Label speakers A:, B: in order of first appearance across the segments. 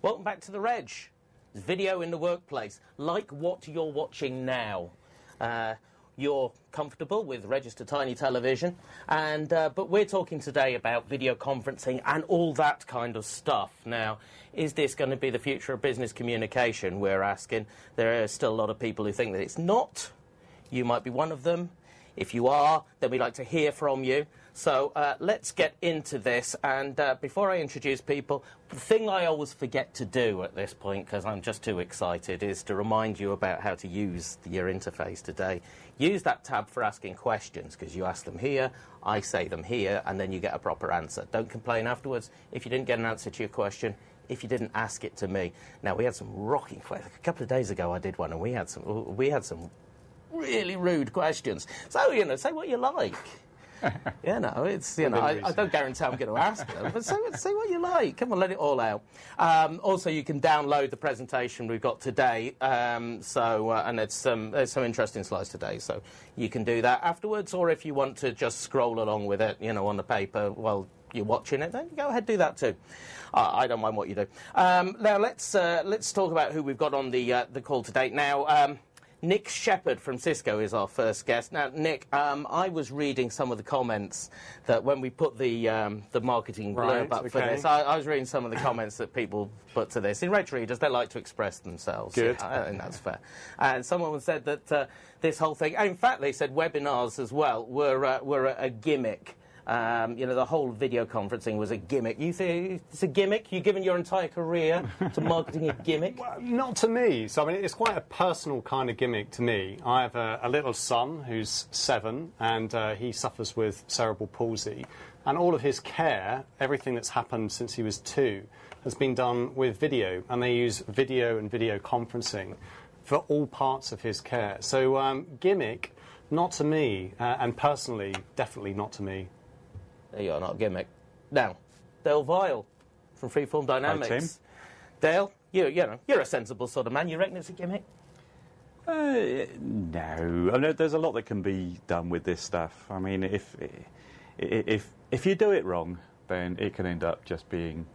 A: Welcome back to the Reg. It's video in the workplace, like what you're watching now. You're comfortable with registered tiny television, and but we're talking today about video conferencing and all that kind of stuff. Now, is this going to be the future of business communication? We're asking. There are still a lot of people who think that it's not. You might be one of them. If you are, then we'd like to hear from you. So let's get into this. And before I introduce people, the thing I always forget to do at this point, because I'm just too excited, is to remind you about how to use your interface today. Use that tab for asking questions, because you ask them here, I say them here, and then you get a proper answer. Don't complain afterwards if you didn't get an answer to your question, if you didn't ask it to me. Now, we had some rocking questions. A couple of days ago I did one, and we had some really rude questions. So, you know, say what you like. You know, it's, you know, I don't guarantee I'm going to ask them, but say what you like. Come on, let it all out. Also, you can download the presentation we've got today. And there's some interesting slides today, so you can do that afterwards. Or if you want to just scroll along with it, you know, on the paper while you're watching it, then go ahead, do that too. I don't mind what you do. Now let's talk about who we've got on the call today. Now. Nick Sheppard from Cisco is our first guest. Now, Nick, I was reading some of the comments that when we put the marketing blurb up for this, I was reading some of the comments that people put to this. In Reg Readers, they like to express themselves.
B: Good.
A: I think that's fair. And someone said that this whole thing, in fact, they said webinars as well were a gimmick. You know, the whole video conferencing was a gimmick. You think it's a gimmick? You've given your entire career to marketing a gimmick?
B: Well, not to me. So, I mean, it's quite a personal kind of gimmick to me. I have a little son who's 7, and he suffers with cerebral palsy. And all of his care, everything that's happened since he was 2, has been done with video. And they use video and video conferencing for all parts of his care. So, gimmick, not to me. And personally, definitely not to me.
A: You're not a gimmick. Now, Dale Vile from Freeform Dynamics.
C: Hi, Tim.
A: Dale, you're a sensible sort of man. You reckon it's a gimmick?
C: No. I mean, there's a lot that can be done with this stuff. I mean, if you do it wrong, then it can end up just being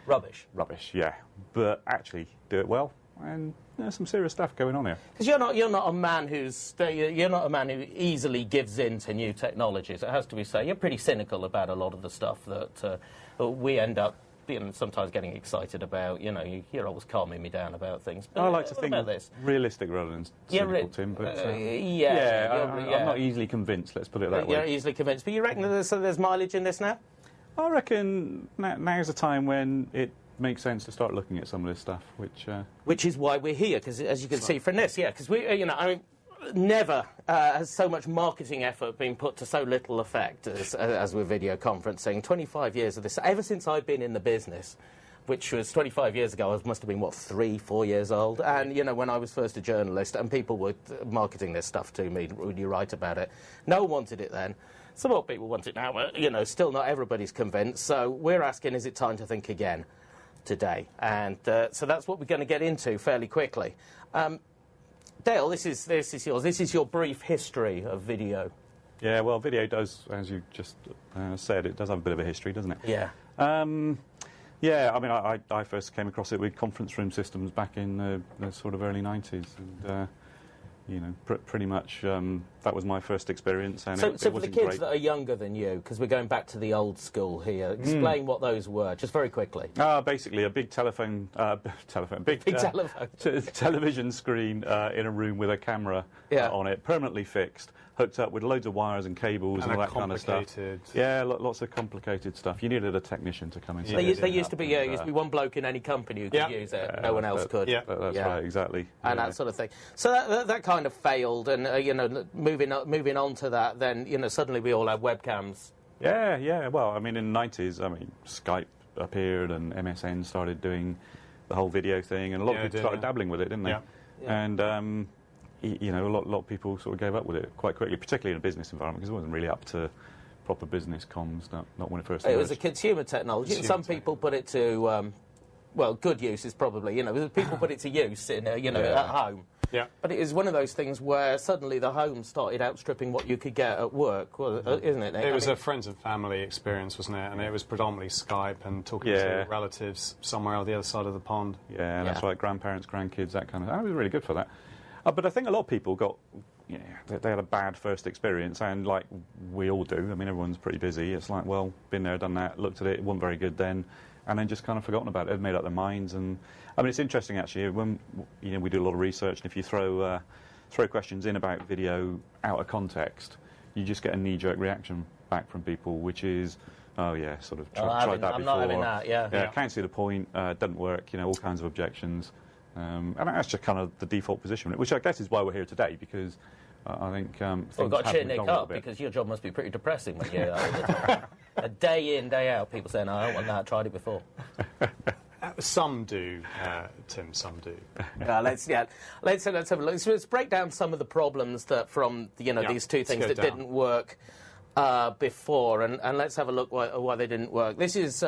A: rubbish.
C: Rubbish, yeah. But actually, do it well, and there's some serious stuff going on here.
A: Because you're not a man who easily gives in to new technologies. It has to be said. You're pretty cynical about a lot of the stuff that we end up sometimes getting excited about. You know, you're always calming me down about things. But
C: I like to think
A: about this?
C: realistic rather than cynical, Tim. But I'm not easily convinced. Let's put it that way.
A: You're easily convinced, but you reckon there's mileage in this now?
C: I reckon now's the time when it makes sense to start looking at some of this stuff,
A: which is why we're here, because as you can see from this, because never has so much marketing effort been put to so little effect as with video conferencing. 25 years of this, ever since I've been in the business, which was 25 years ago. I must have been, 3-4 years old, and when I was first a journalist and people were marketing this stuff to me, would you write about it? No one wanted it then. Some more people want it now, but still not everybody's convinced. So we're asking, is it time to think again today? And so that's what we're going to get into fairly quickly. Dale, this is yours. This is your brief history of video.
C: Yeah, well, video does, as you just said, it does have a bit of a history, doesn't it?
A: Yeah.
C: Yeah, I mean, I first came across it with conference room systems back in the sort of early 90s, and pretty much that was my first experience. And
A: so for the kids that are younger than you, because we're going back to the old school here, explain what those were, just very quickly.
C: Basically a big television screen in a room with a camera on it, permanently fixed, hooked up with loads of wires and cables and all that kind of stuff. Yeah, lots of complicated stuff. You needed a technician to come in.
A: There used to be one bloke in any company who could use it. No one else could.
C: Yeah, that's right, exactly.
A: And that sort of thing. So that kind of failed, and moving on to that, then suddenly we all had webcams.
C: Yeah. Well, I mean, in the 90s, Skype appeared and MSN started doing the whole video thing, and a lot of people started dabbling with it, didn't they? Yeah. And a lot of people sort of gave up with it quite quickly, particularly in a business environment, because it wasn't really up to proper business comms, not when it first emerged.
A: It was a consumer technology, and some people put it to, good use is probably, people put it to use in, at home.
B: Yeah.
A: But it is one of those things where suddenly the home started outstripping what you could get at work, isn't it, Nick?
B: It was a friends and family experience, wasn't it? And it was predominantly Skype and talking to relatives somewhere on the other side of the pond.
C: Yeah, that's right, grandparents, grandkids, that kind of thing. It was really good for that. But I think a lot of people got, they had a bad first experience, and like we all do, I mean, everyone's pretty busy. It's like, well, been there, done that, looked at it, it wasn't very good then, and then just kind of forgotten about it, made up their minds. And I mean, it's interesting actually when we do a lot of research, and if you throw questions in about video out of context, you just get a knee-jerk reaction back from people, which is, oh yeah, sort of tried that before.
A: I'm not having that. Yeah.
C: Can't see the point. Doesn't work. All kinds of objections, and that's just kind of the default position, which I guess is why we're here today, because I think
A: we've got to cheer Nick up, because your job must be pretty depressing when you're all the time. A day in, day out, people saying, "No, I don't want that. I tried it before."
B: Some do, Tim. Some do.
A: Let's have a look. So let's break down some of the problems that from these two things that didn't work before, and let's have a look why they didn't work. This is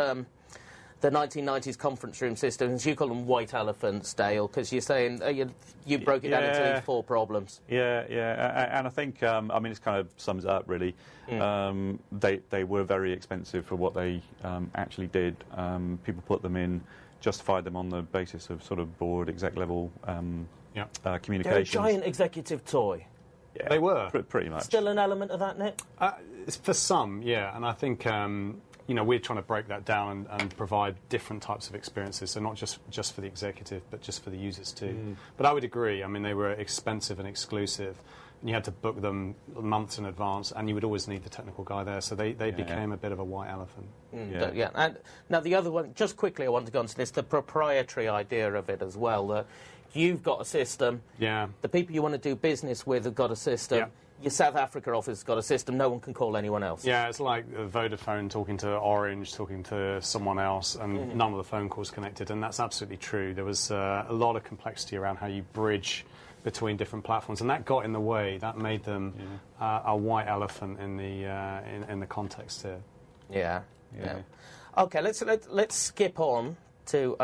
A: the 1990s conference room systems. You call them white elephants, Dale, because you're saying you broke it down into these 4 problems.
C: Yeah, and I think it kind of sums it up really. They were very expensive for what they actually did. People put them in, justified them on the basis of sort of board exec level communications.
A: They're a giant executive toy.
C: Yeah,
B: they were
C: pretty much.
A: Still an element of that, Nick?
B: For some, yeah, and I think we're trying to break that down and provide different types of experiences, so not just for the executive, but just for the users too. But I would agree. I mean, they were expensive and exclusive, and you had to book them months in advance, and you would always need the technical guy there, so they became a bit of a white elephant.
A: And now the other one, just quickly, I want to go on to this, the proprietary idea of it as well. That you've got a system.
B: Yeah.
A: The people you want to do business with have got a system. Yeah. Your South Africa office has got a system. No one can call anyone else.
B: Yeah, it's like Vodafone talking to Orange, talking to someone else, and none of the phone calls connected. And that's absolutely true. There was a lot of complexity around how you bridge between different platforms, and that got in the way. That made them a white elephant in the context here.
A: Yeah. Okay, let's skip on to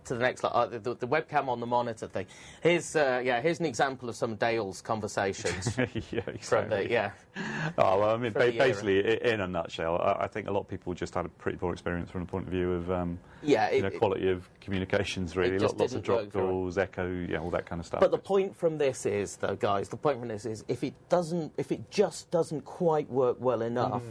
A: to the next, the webcam on the monitor thing. Here's an example of some Dale's conversations.
C: Exactly. Oh, well, I mean, basically, in a nutshell, I think a lot of people just had a pretty poor experience from the point of view of quality of communications, really. Lots of drop calls, echo, all that kind of stuff.
A: But the point from this is, though, guys, if it just doesn't quite work well enough,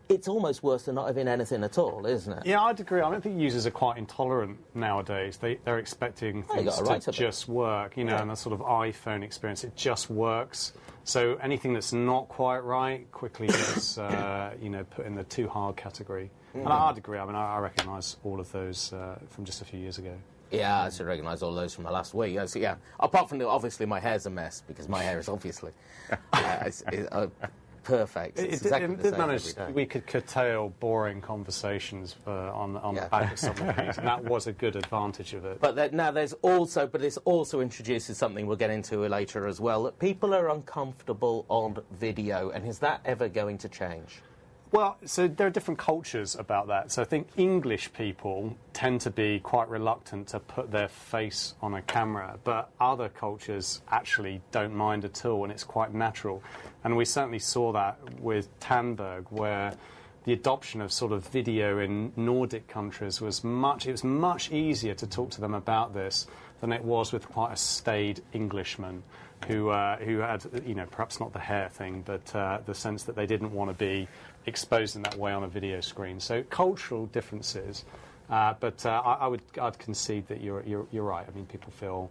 A: it's almost worse than not having anything at all, isn't it?
B: Yeah, I'd agree. I don't think users are quite intolerant nowadays. They're expecting things to just work, and a sort of iPhone experience, it just works. So anything that's not quite right quickly gets, put in the too hard category. And I'd agree. I mean, I recognise all of those from just a few years ago.
A: Yeah, I should recognise all those from the last week. So, apart from obviously my hair's a mess, because my hair is obviously... perfect.
B: It did manage. We could curtail boring conversations on the back of some of these, and that was a good advantage of it.
A: But this also introduces something we'll get into later as well, that people are uncomfortable on video, and is that ever going to change?
B: Well, so there are different cultures about that. So I think English people tend to be quite reluctant to put their face on a camera, but other cultures actually don't mind at all, and it's quite natural. And we certainly saw that with Tandberg, where the adoption of sort of video in Nordic countries was much easier to talk to them about this than it was with quite a staid Englishman who had, perhaps not the hair thing, but the sense that they didn't want to be exposed in that way on a video screen. So cultural differences, but I'd concede that you're right. I mean, people feel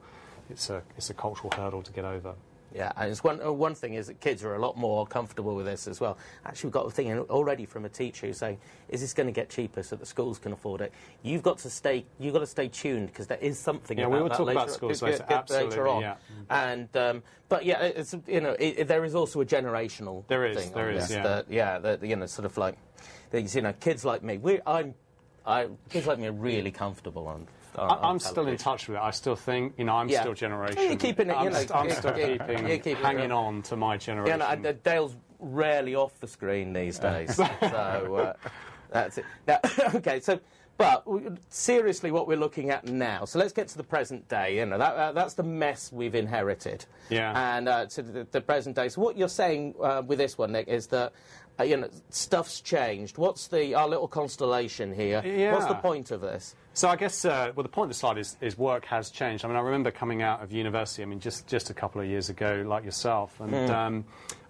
B: it's a cultural hurdle to get over.
A: Yeah, and it's one thing is that kids are a lot more comfortable with this as well. Actually, we've got a thing already from a teacher who's saying, "Is this going to get cheaper so the schools can afford it?" You've got to stay tuned, because there is something.
B: Yeah,
A: about
B: we will
A: that
B: talk
A: later,
B: about schools later on.
A: Yeah. And but it's there is also a generational thing.
B: There is.
A: Sort of like these, kids like me. Kids like me are really comfortable on.
B: I'm still in touch with it. I still think, I'm still generation.
A: You're keeping it,
B: I'm still hanging on to my generation.
A: Yeah, Dale's rarely off the screen these days. So that's it. Now, okay, so But seriously, what we're looking at now. So let's get to the present day. You know, that's the mess we've inherited.
B: Yeah.
A: And to the present day. So what you're saying with this one, Nick, is that you know, stuff's changed. What's our little constellation here?
B: Yeah.
A: What's the point of this?
B: So I guess, well, the point of the slide is work has changed. I mean, I remember coming out of university, I mean, just a couple of years ago, like yourself, and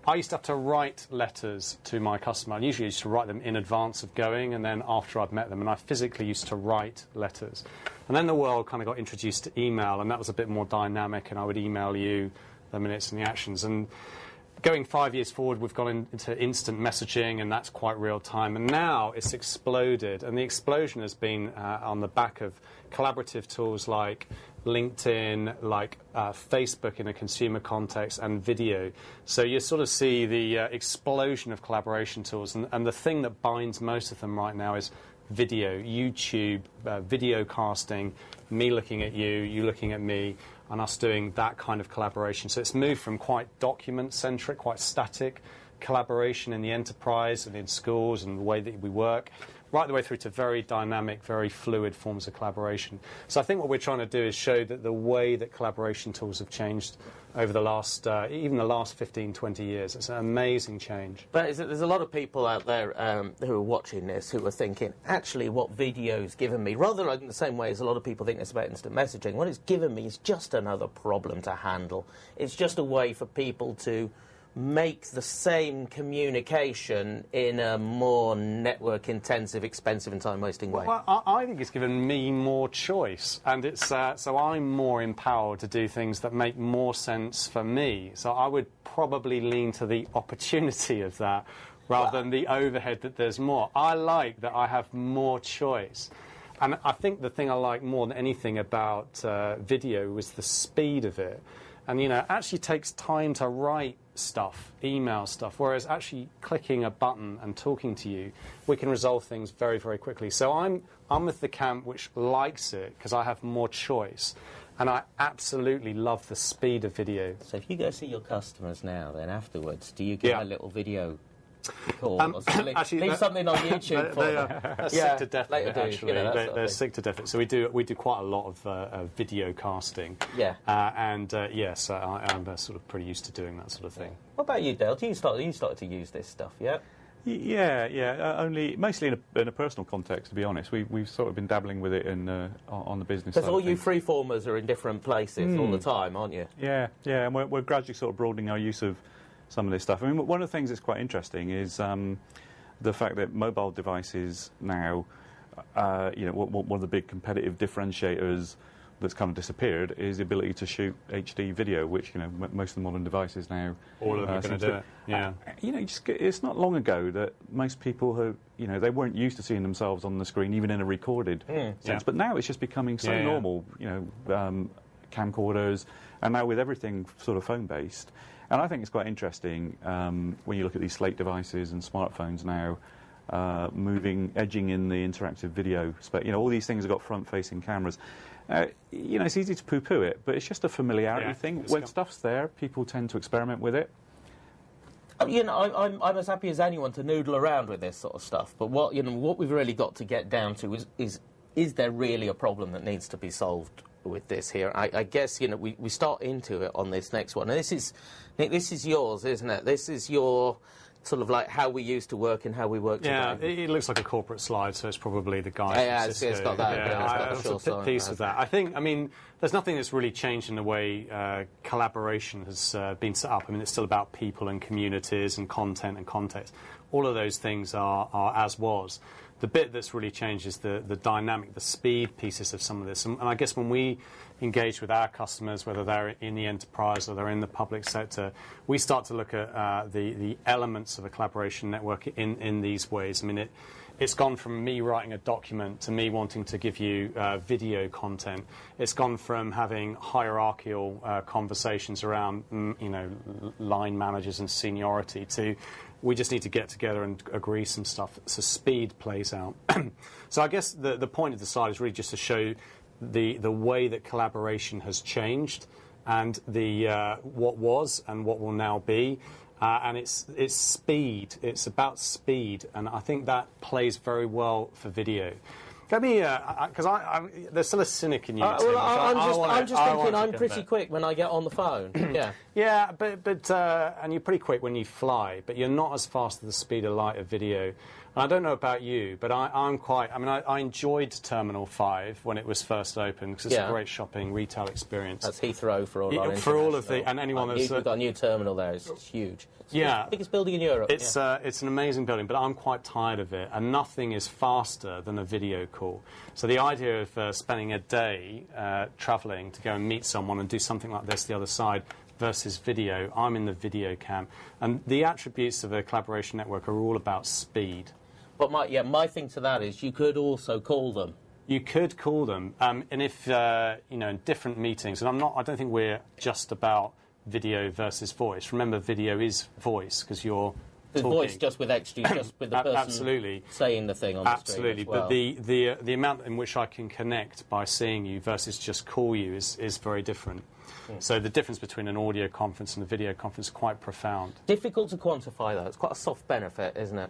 B: I used to have to write letters to my customer. I usually used to write them in advance of going and then after I'd met them, and I physically used to write letters. And then the world kind of got introduced to email, and that was a bit more dynamic, and I would email you the minutes and the actions. And going 5 years forward, we've gone into instant messaging, and that's quite real time. And now it's exploded, and the explosion has been on the back of collaborative tools like LinkedIn, like Facebook in a consumer context, and video. So you sort of see the explosion of collaboration tools, and the thing that binds most of them right now is video, YouTube, video casting, me looking at you, you looking at me, and us doing that kind of collaboration. So it's moved from quite document-centric, quite static collaboration in the enterprise and in schools and the way that we work, right the way through to very dynamic, very fluid forms of collaboration. So I think what we're trying to do is show that the way that collaboration tools have changed over the last, even the last 15, 20 years. It's an amazing change.
A: But there's a lot of people out there who are watching this who are thinking, actually, what video's given me, rather like in the same way as a lot of people think this about instant messaging, what it's given me is just another problem to handle. It's just a way for people to make the same communication in a more network-intensive, expensive and time-wasting way?
B: Well, I think it's given me more choice, and it's so I'm more empowered to do things that make more sense for me. So I would probably lean to the opportunity of that rather than the overhead that there's more. I like that I have more choice. And I think the thing I like more than anything about video was the speed of it. And, you know, it actually takes time to write stuff, email stuff, whereas actually clicking a button and talking to you, we can resolve things very, very quickly. So I'm with the camp which likes it because I have more choice. And I absolutely love the speed of video.
A: So if you go see your customers now, then afterwards, do you give a little video call?
B: Actually,
A: leave something on YouTube for them.
B: They're sick to death of it,
A: do,
B: actually.
A: you know,
B: they're sick to death of it. So we do quite a lot of video casting.
A: Yeah.
B: Yes, I'm sort of pretty used to doing that sort of thing.
A: What about you, Dale? You started to use this stuff, yeah?
C: Yeah. Only mostly in a personal context, to be honest. We've sort of been dabbling with it on the business side.
A: Because all you freeformers are in different places all the time, aren't you?
C: Yeah, and we're gradually sort of broadening our use of some of this stuff. I mean, one of the things that's quite interesting is the fact that mobile devices now, one of the big competitive differentiators that's kind of disappeared is the ability to shoot HD video, which, you know, most of the modern devices now...
B: All of them are going to do it, yeah.
C: It's not long ago that most people have, they weren't used to seeing themselves on the screen, even in a recorded sense. Yeah. But now it's just becoming so normal, camcorders, and now with everything sort of phone-based. And I think it's quite interesting when you look at these slate devices and smartphones now, edging in the interactive video space. All these things have got front-facing cameras. It's easy to poo-poo it, but it's just a familiarity thing. When stuff's there, people tend to experiment with it.
A: I'm as happy as anyone to noodle around with this sort of stuff. But what we've really got to get down to is there really a problem that needs to be solved with this here? I guess we start into it on this next one, and this is yours, isn't it? This is your sort of like how we used to work and how we work today.
B: Yeah, it looks like a corporate slide, so it's probably the guy from Cisco.
A: It's got that.
B: It's a piece of that. I mean, there's nothing that's really changed in the way collaboration has been set up. I mean, it's still about people and communities and content and context. All of those things are as was. The bit that's really changed is the dynamic, the speed pieces of some of this. And I guess when we engage with our customers, whether they're in the enterprise or they're in the public sector, we start to look at the elements of a collaboration network in these ways. I mean, it's gone from me writing a document to me wanting to give you video content. It's gone from having hierarchical conversations around, line managers and seniority to we just need to get together and agree some stuff. So speed plays out. So I guess the point of the slide is really just to show the way that collaboration has changed and the what was and what will now be. And it's speed. It's about speed. And I think that plays very well for video. Let me, because there's still a cynic in you.
A: I'm just thinking I'm pretty quick when I get on the phone. Yeah.
B: Yeah, but and you're pretty quick when you fly, but you're not as fast at the speed of light of video. And I don't know about you, but I'm quite. I mean, I enjoyed Terminal 5 when it was first opened because it's a great shopping retail experience.
A: That's Heathrow for all our
B: for all of the and anyone that's
A: we've got a new terminal there. It's huge. It's
B: the
A: biggest building in Europe.
B: It's an amazing building, but I'm quite tired of it, and nothing is faster than a video call. So the idea of spending a day travelling to go and meet someone and do something like this the other side versus video, I'm in the video camp, and the attributes of a collaboration network are all about speed.
A: But my thing to that is you could also call them.
B: You could call them, and if in different meetings, and I don't think we're just about video versus voice. Remember, video is voice because you're talking.
A: Voice just with the person saying the thing on the screen as well.
B: But the amount in which I can connect by seeing you versus just call you is very different. So the difference between an audio conference and a video conference is quite profound.
A: Difficult to quantify, though. It's quite a soft benefit, isn't it?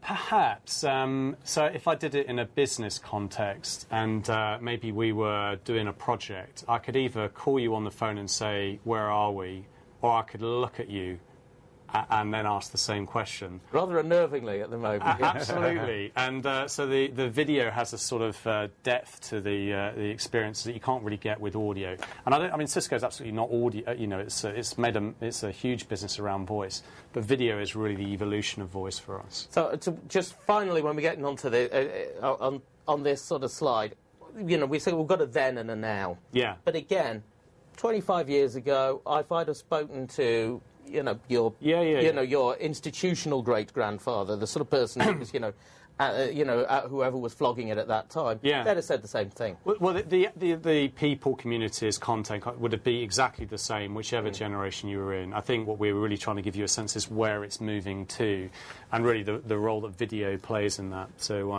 B: Perhaps. So if I did it in a business context and maybe we were doing a project, I could either call you on the phone and say, where are we? Or I could look at you and then ask the same question.
A: Rather unnervingly at the moment.
B: Absolutely. And so the video has a sort of depth to the experience that you can't really get with audio. And I mean, Cisco's absolutely not audio. It's a huge business around voice, but video is really the evolution of voice for us.
A: So just finally, when we're getting onto on this sort of slide, we say we've got a then and a now.
B: Yeah.
A: But again, 25 years ago, if I'd have spoken to your institutional great-grandfather, the sort of person who was, whoever was flogging it at that time, they'd have said the same thing.
B: Well, the people, communities, content would be exactly the same, whichever generation you were in. I think what we're really trying to give you a sense is where it's moving to, and really the role that video plays in that. So,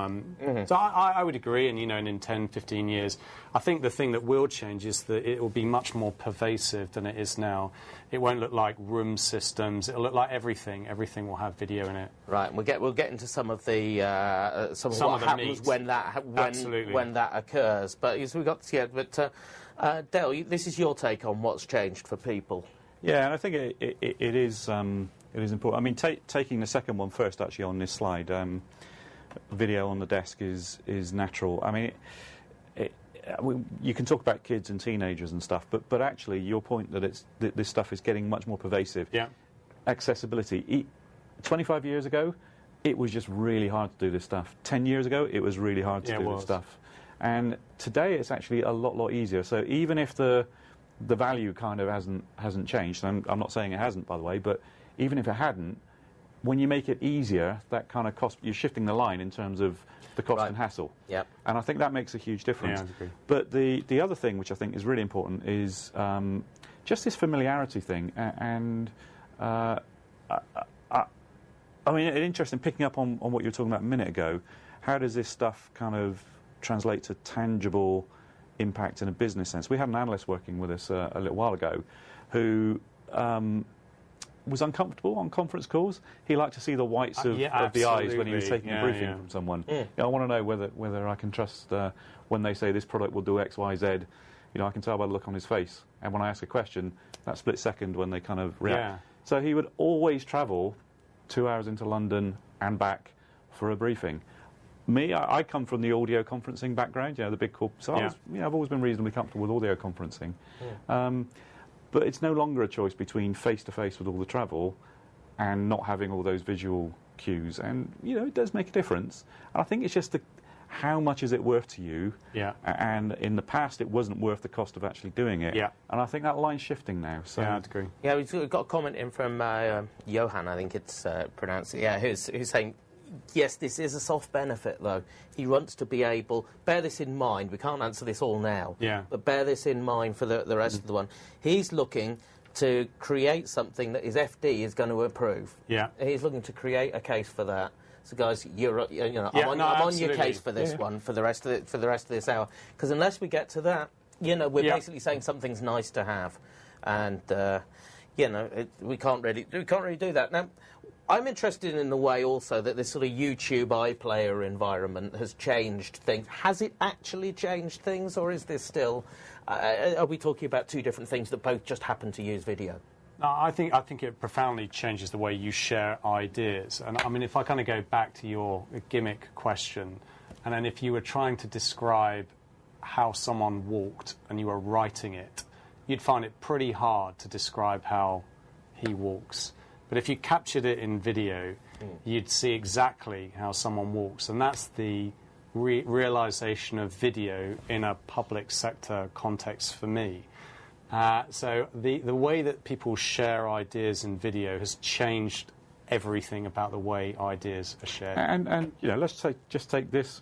B: so I would agree, and in 10, 15 years, I think the thing that will change is that it will be much more pervasive than it is now. It won't look like room systems. It'll look like everything. Everything will have video in it.
A: Right. We'll get into some of the some of what happens when that occurs. But we've got to get. But Dale, this is your take on what's changed for people.
C: Yeah, and I think it is important. I mean, taking the second one first, actually, on this slide, video on the desk is natural. I mean. You can talk about kids and teenagers and stuff, but actually your point that this stuff is getting much more pervasive.
B: Yeah.
C: Accessibility. 25 years ago, it was just really hard to do this stuff. 10 years ago, it was really hard to do this stuff. And today, it's actually a lot easier. So even if the value kind of hasn't changed, and I'm not saying it hasn't, by the way, but even if it hadn't, when you make it easier, that kind of cost, you're shifting the line in terms of the cost and hassle.
A: Yep.
C: And I think that makes a huge difference.
B: Yeah, I agree.
C: But the other thing, which I think is really important, is just this familiarity thing. And I mean, it's interesting, picking up on what you were talking about a minute ago, how does this stuff kind of translate to tangible impact in a business sense? We had an analyst working with us a little while ago who was uncomfortable on conference calls. He liked to see the whites of the eyes when he was taking a briefing from someone. I want to know whether I can trust when they say this product will do X, Y, Z. I can tell by the look on his face. And when I ask a question, that split second when they kind of react. Yeah. So he would always travel 2 hours into London and back for a briefing. Me, I come from the audio conferencing background, the big corp. So I've always been reasonably comfortable with audio conferencing. But it's no longer a choice between face-to-face with all the travel and not having all those visual cues. And, it does make a difference. And I think it's just how much is it worth to you?
B: Yeah.
C: And in the past, it wasn't worth the cost of actually doing it.
B: Yeah.
C: And I think that line's shifting now. So.
B: Yeah, I'd agree.
A: Yeah, we've got a comment in from Johan, I think it's pronounced. Yeah, who's saying, yes, this is a soft benefit, though. He wants to be able... Bear this in mind. We can't answer this all now.
B: Yeah.
A: But bear this in mind for the rest of the one. He's looking to create something that his FD is going to approve.
B: Yeah.
A: He's looking to create a case for that. So, guys, I'm on your case for this one for the rest of this hour. Because unless we get to that, we're basically saying something's nice to have. And... we can't really do that. Now, I'm interested in the way also that this sort of YouTube iPlayer environment has changed things. Has it actually changed things, or is this still... are we talking about two different things that both just happen to use video?
B: No, I think it profoundly changes the way you share ideas. And I mean, if I kind of go back to your gimmick question, and then if you were trying to describe how someone walked and you were writing it, you'd find it pretty hard to describe how he walks. But if you captured it in video, you'd see exactly how someone walks. And that's the realization of video in a public sector context for me. So the way that people share ideas in video has changed everything about the way ideas are shared.
C: And let's just take this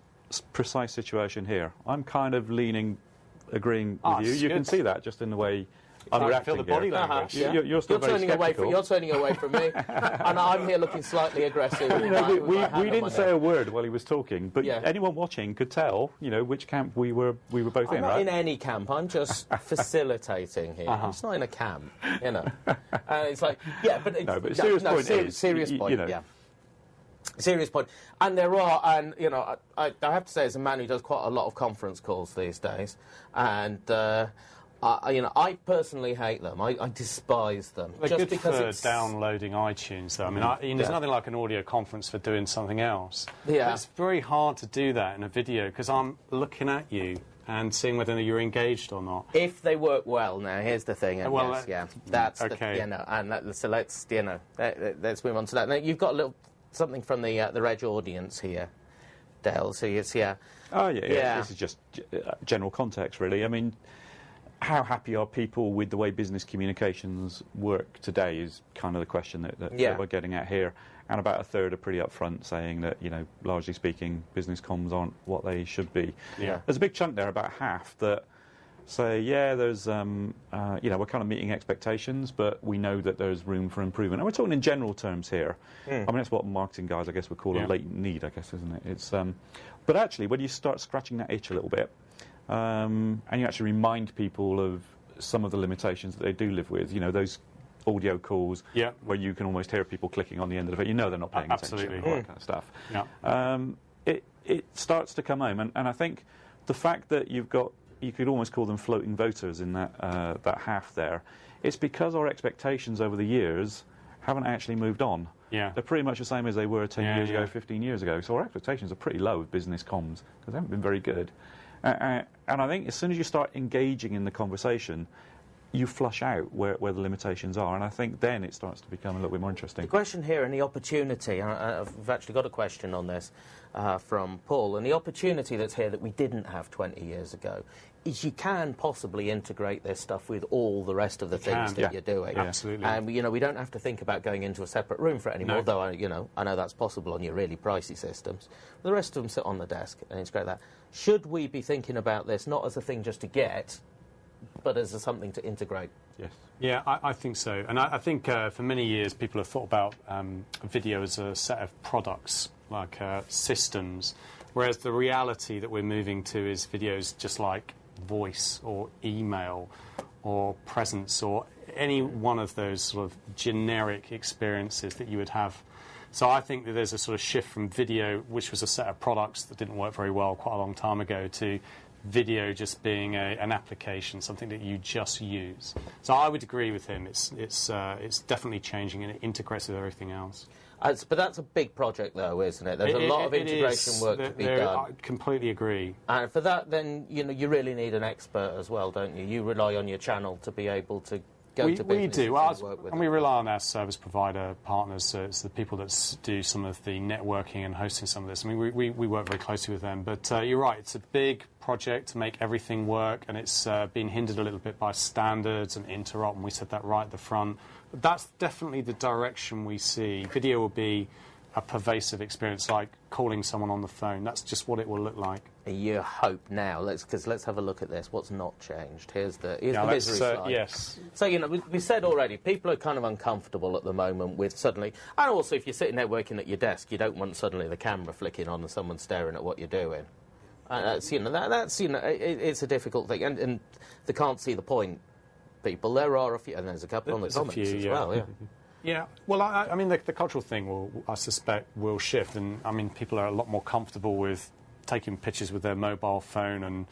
C: precise situation here. I'm kind of agreeing with you. You can see that just in the way I'm reacting.
B: Feel the body language.
C: You're still very skeptical.
A: You're turning away from me, and I'm here looking slightly aggressive.
C: We didn't say a word while he was talking, but anyone watching could tell, which camp we were both in, right?
A: I'm not in any camp. I'm just facilitating here. It's not in a camp, it's like, but serious point. Serious point. And there are, I have to say, as a man who does quite a lot of conference calls these days, and I personally hate them. I despise them.
B: They're
A: just
B: good
A: because
B: for downloading iTunes, though. I mean, there's nothing like an audio conference for doing something else.
A: Yeah.
B: But it's very hard to do that in a video because I'm looking at you and seeing whether you're engaged or not.
A: If they work well, now here's the thing. And
B: well,
A: that's
B: okay.
A: So let's move on to that. Now you've got something from the Reg audience here, Dale. So it's
C: Oh yeah. This is just general context, really. I mean, how happy are people with the way business communications work today is kind of the question that we're getting at here. And about a third are pretty upfront saying that, largely speaking, business comms aren't what they should be.
B: Yeah.
C: There's a big chunk there, about half, that say, there's, we're kind of meeting expectations, but we know that there's room for improvement. And we're talking in general terms here. I mean, that's what marketing guys, I guess, would call a latent need, I guess, isn't it? It's, but actually, when you start scratching that itch a little bit, and you actually remind people of some of the limitations that they do live with, those audio calls where you can almost hear people clicking on the end of it, they're not paying attention, all that kind of stuff. It starts to come home, and I think the fact that you could almost call them floating voters in that half there, it's because our expectations over the years haven't actually moved on.
B: Yeah.
C: They're pretty much the same as they were 10 years ago, 15 years ago. So our expectations are pretty low of business comms because they haven't been very good. And I think as soon as you start engaging in the conversation, you flush out where the limitations are, and I think then it starts to become a little bit more interesting.
A: The question here and the opportunity, I've actually got a question on this from Paul, and the opportunity that's here that we didn't have 20 years ago is you can possibly integrate this stuff with all the rest of the things that you're doing.
B: Yeah. Absolutely.
A: And we don't have to think about going into a separate room for it anymore, though I know that's possible on your really pricey systems. The rest of them sit on the desk and integrate that. Should we be thinking about this not as a thing just to get, but as something to integrate?
C: Yes.
B: Yeah, I think so. And I think for many years people have thought about video as a set of products, like systems, whereas the reality that we're moving to is videos just like voice or email or presence or any one of those sort of generic experiences that you would have. So I think that there's a sort of shift from video, which was a set of products that didn't work very well quite a long time ago, to video just being an application, something that you just use. So I would agree with him. It's definitely changing, and it integrates with everything else.
A: But that's a big project, though, isn't it? There's a lot of integration work to be done.
B: I completely agree.
A: And for that, then you really need an expert as well, don't you? You rely on your channel to be able to go to businesses
B: we do.
A: and work with
B: and we rely on our service provider partners. So it's the people that do some of the networking and hosting some of this. I mean, we work very closely with them. But you're right. It's a big project to make everything work, and it's been hindered a little bit by standards and interop. And we said that right at the front. But that's definitely the direction we see. Video will be a pervasive experience, like calling someone on the phone. That's just what it will look like.
A: You hope now. Let's have a look at this. What's not changed? Here's the misery slide.
B: Yes.
A: So we said already, people are kind of uncomfortable at the moment with suddenly, and also if you're sitting there working at your desk, you don't want suddenly the camera flicking on and someone staring at what you're doing. It's a difficult thing, and they can't see the point people. There are a few, and there's a couple on the comments as well. Yeah.
B: Yeah, well, I mean, the cultural thing I suspect, will shift, and I mean, people are a lot more comfortable with taking pictures with their mobile phone, and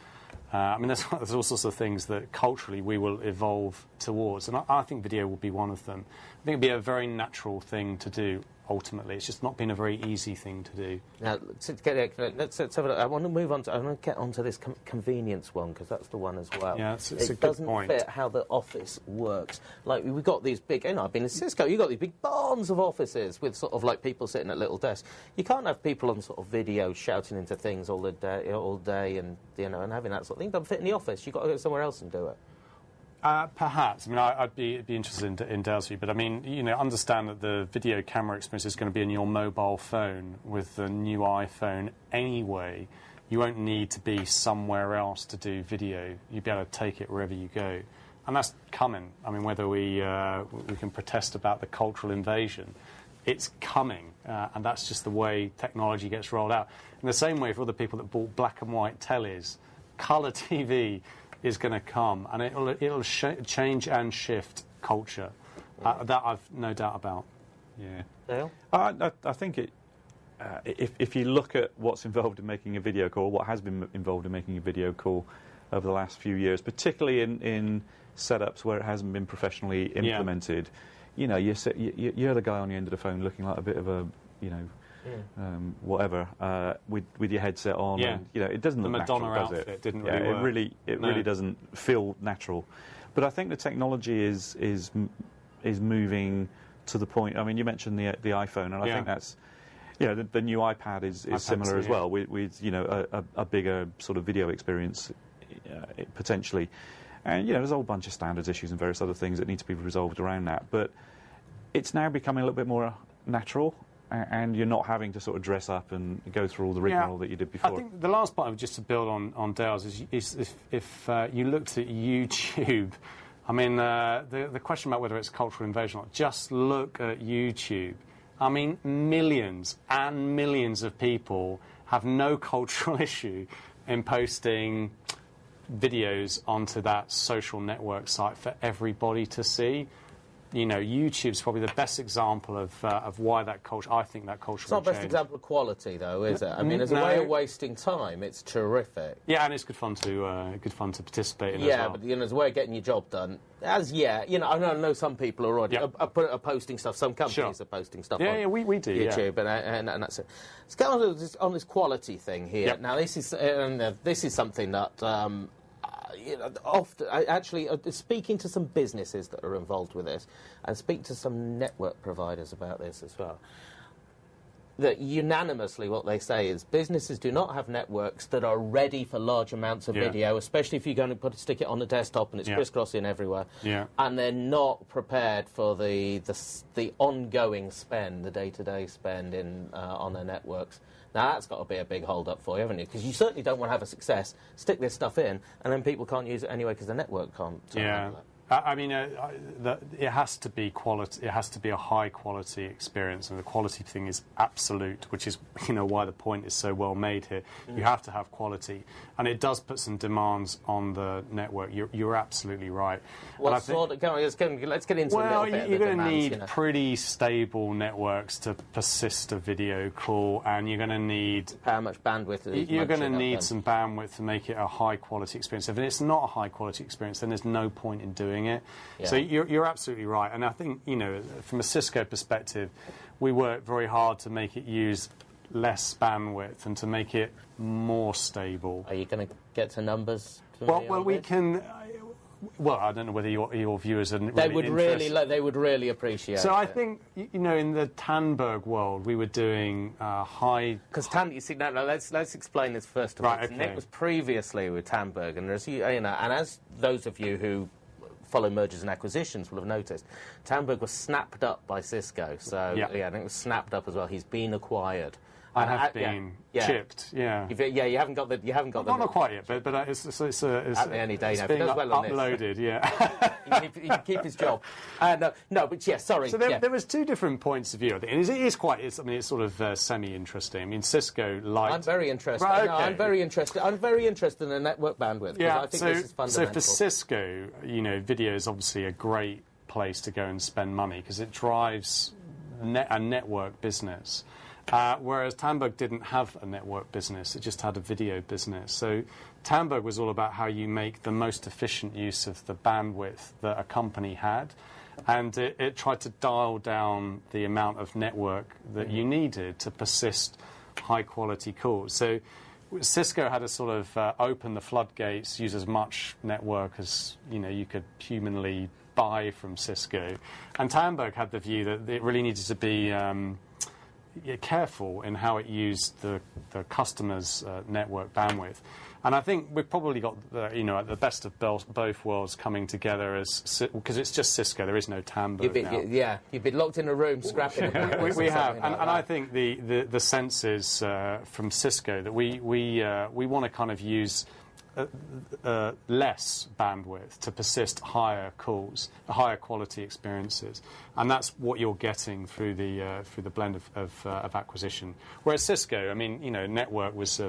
B: I mean, there's all sorts of things that culturally we will evolve towards, and I think video will be one of them. I think it'll be a very natural thing to do. Ultimately, it's just not been a very easy thing to do.
A: Now, let's have a look. I want to move on. I want to get onto this convenience one, because that's the one as well.
B: Yeah, it's a good
A: doesn't
B: point.
A: fit how the office works. Like, we've got these big. I've been in Cisco. You've got these big barns of offices with sort of like people sitting at little desks. You can't have people on sort of video shouting into things all day, and and having that sort of thing. It doesn't fit in the office. You've got to go somewhere else and do it.
B: Perhaps. I mean, I'd be interested in Dale's view, but I mean, understand that the video camera experience is going to be in your mobile phone with the new iPhone anyway. You won't need to be somewhere else to do video. You'll be able to take it wherever you go. And that's coming. I mean, whether we can protest about the cultural invasion, it's coming. And that's just the way technology gets rolled out. In the same way, for other people that bought black and white tellies, colour TV is going to come, and it'll change and shift culture. That I've no doubt about.
C: Yeah.
A: Dale?
C: I think it. If you look at what's involved in making a video call, what has been involved in making a video call over the last few years, particularly in setups where it hasn't been professionally implemented, you're the guy on the end of the phone looking like a bit of a, whatever, with your headset on.
B: Yeah.
C: And, it doesn't look natural, does it?
B: Outfit didn't really work.
C: It really doesn't feel natural. But I think the technology is moving to the point. I mean, you mentioned the iPhone, and I think that's, the new iPad is similar as well, with a bigger sort of video experience potentially. And there's a whole bunch of standards issues and various other things that need to be resolved around that. But it's now becoming a little bit more natural. And you're not having to sort of dress up and go through all the rigmarole that you did before.
B: I think the last part, just to build on Dale's, is if you looked at YouTube, I mean, the question about whether it's cultural invasion or not, just look at YouTube. I mean, millions and millions of people have no cultural issue in posting videos onto that social network site for everybody to see. YouTube's probably the best example of why that culture. I think that culture.
A: It's not the best example of quality, though, is it? I mean, as a way of wasting time, it's terrific.
B: Yeah, and it's good fun to participate in.
A: Yeah,
B: as well.
A: but as a way of getting your job done. I know some people are already are posting stuff. Some companies are posting stuff.
B: Yeah, we do
A: YouTube, and that's it. Let's get on this quality thing here.
B: Yep.
A: Now, this is something that. Often, actually, speaking to some businesses that are involved with this, and speak to some network providers about this as well, that unanimously what they say is businesses do not have networks that are ready for large amounts of video, especially if you're going to stick it on the desktop and it's crisscrossing everywhere, and they're not prepared for the ongoing spend, the day-to-day spend on their networks. Now, that's got to be a big hold-up for you, haven't you? Because you certainly don't want to have a success, stick this stuff in, and then people can't use it anyway because the network can't.
B: I mean, it has to be quality. It has to be a high-quality experience, and the quality thing is absolute, which is why the point is so well made here. You have to have quality, and it does put some demands on the network. You're absolutely right.
A: Let's get into a little bit.
B: You're going to need pretty stable networks to persist a video call, and you're going to need
A: how much bandwidth.
B: You're going to need some bandwidth to make it a high-quality experience. If it's not a high-quality experience, then there's no point in doing it. So you're absolutely right, and I think from a Cisco perspective, we work very hard to make it use less bandwidth and to make it more stable.
A: Are you going to get to numbers?
B: Well, we can. Well, I don't know whether your viewers are.
A: They would really appreciate.
B: So I think in the Tandberg world, we were doing high.
A: Because let's explain this first of all. Right, okay. Nick was previously with Tandberg, and as those of you who follow mergers and acquisitions will have noticed, Tandberg was snapped up by Cisco. So I think it was snapped up as well. He's been acquired.
B: I have been chipped. Yeah.
A: You haven't got the.
B: Not quite yet, but it's
A: any day now.
B: being
A: this.
B: uploaded. Yeah.
A: he can keep his job. No, but sorry.
B: So there was two different points of view. I think, and it is quite. It's sort of semi-interesting. I mean, Cisco liked.
A: I'm very interested.
B: Right, okay.
A: No, I'm very interested. I'm very interested in the network bandwidth.
B: Yeah.
A: I think this is fundamental.
B: So for Cisco, video is obviously a great place to go and spend money because it drives a network business. Whereas Tandberg didn't have a network business, it just had a video business. So Tandberg was all about how you make the most efficient use of the bandwidth that a company had, and it tried to dial down the amount of network that you needed to persist high-quality calls. So Cisco had to sort of open the floodgates, use as much network as you could humanly buy from Cisco, and Tandberg had the view that it really needed to be careful in how it used the customer's network bandwidth. And I think we've probably got the best of both worlds coming together because it's just Cisco. There is no Tandberg now.
A: You've been locked in a room scrapping.
B: we have, and I think the sense is from Cisco that we want to kind of use less bandwidth to persist higher calls, higher quality experiences, and that's what you're getting through the blend of acquisition. Whereas Cisco, I mean, network was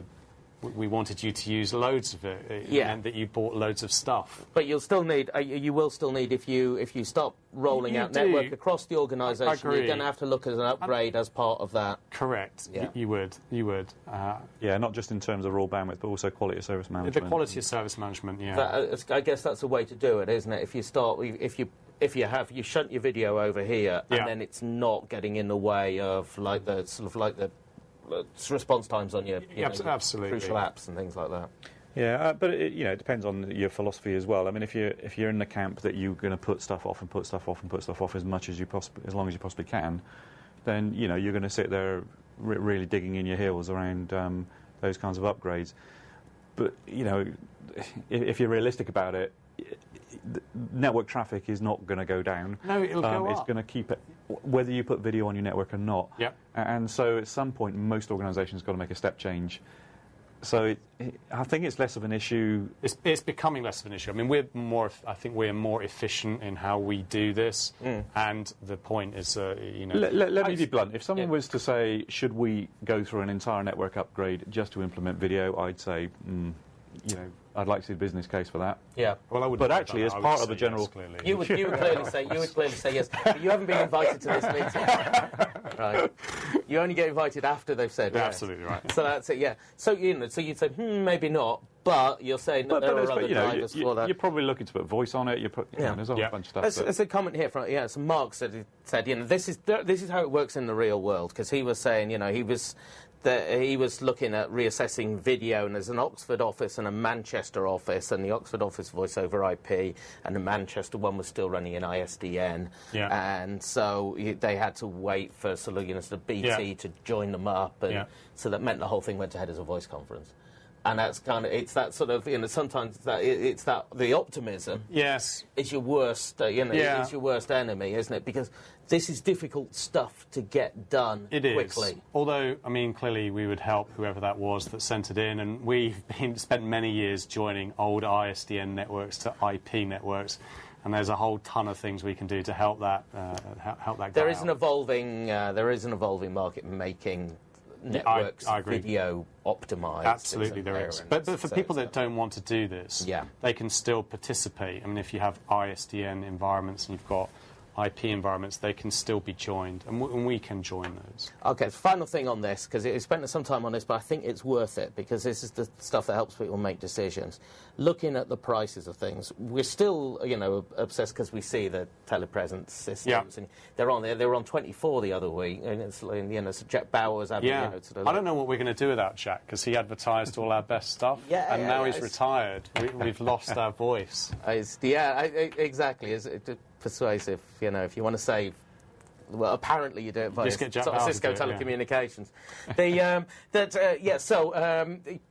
B: we wanted you to use loads of it. It meant that you bought loads of stuff.
A: But you'll still need. You will still need if you stop rolling out network across the organisation. You're going to have to look at an upgrade as part of that.
B: Correct. Yeah. You would.
C: Not just in terms of raw bandwidth, but also quality of service management.
B: The quality of service management. Yeah.
A: I guess that's a way to do it, isn't it? If you start, if you shunt your video over here, and then it's not getting in the way of the response times on your
B: absolutely
A: crucial apps and things like that.
C: Yeah, but it depends on your philosophy as well. I mean, if you're in the camp that you're going to put stuff off as much as as long as you possibly can, then you're going to sit there really digging in your heels around those kinds of upgrades. But if you're realistic about it, network traffic is not going to go down.
B: No, it'll go up.
C: It's going to keep it, whether you put video on your network or not.
B: Yep.
C: And so at some point, most organisations got to make a step change. So I think it's less of an issue.
B: It's becoming less of an issue. I mean, I think we're more efficient in how we do this. And the point is,
C: Let me be blunt. If someone was to say, should we go through an entire network upgrade just to implement video, I'd say, I'd like to see the business case for that.
A: Yeah.
B: Well, I would.
C: But actually, as part of the general,
B: yes,
A: you would clearly say yes. But you haven't been invited to this meeting, right? You only get invited after they've said yes.
B: Absolutely right.
A: So that's it. Yeah. So so you'd say maybe not, but you're saying there are other drivers for that.
C: You're probably looking to put voice on it. There's a whole bunch of stuff.
A: There's a comment here from So Mark said this is how it works in the real world, because he was saying he was looking at reassessing video, and there's an Oxford office and a Manchester office, and the Oxford office voice over IP, and the Manchester one was still running in ISDN, and so they had to wait for the BT to join them up, and so that meant the whole thing went ahead as a voice conference. And that's it's that sort of sometimes it's that the optimism is your worst it's your worst enemy, isn't it? Because this is difficult stuff to get done quickly.
B: Is. Although, I mean, clearly we would help whoever that was that sent it in, and we've spent many years joining old ISDN networks to IP networks, and there's a whole ton of things we can do to help that
A: There is an evolving market making networks video optimised.
B: Absolutely there is. But for people that don't want to do this, they can still participate. I mean, if you have ISDN environments and you've got IP environments, they can still be joined, and we can join those.
A: Okay, final thing on this, because we spent some time on this, but I think it's worth it, because this is the stuff that helps people make decisions. Looking at the prices of things, we're still, obsessed because we see the telepresence systems, and they were on 24 the other week, and it's, so Jack Bauer's having,
B: I don't know what we're going to do without Jack, because he advertised all our best stuff, and now he's retired. We've lost our voice.
A: Exactly. Persuasive, if you want to save. Well, apparently you do it via Cisco telecommunications.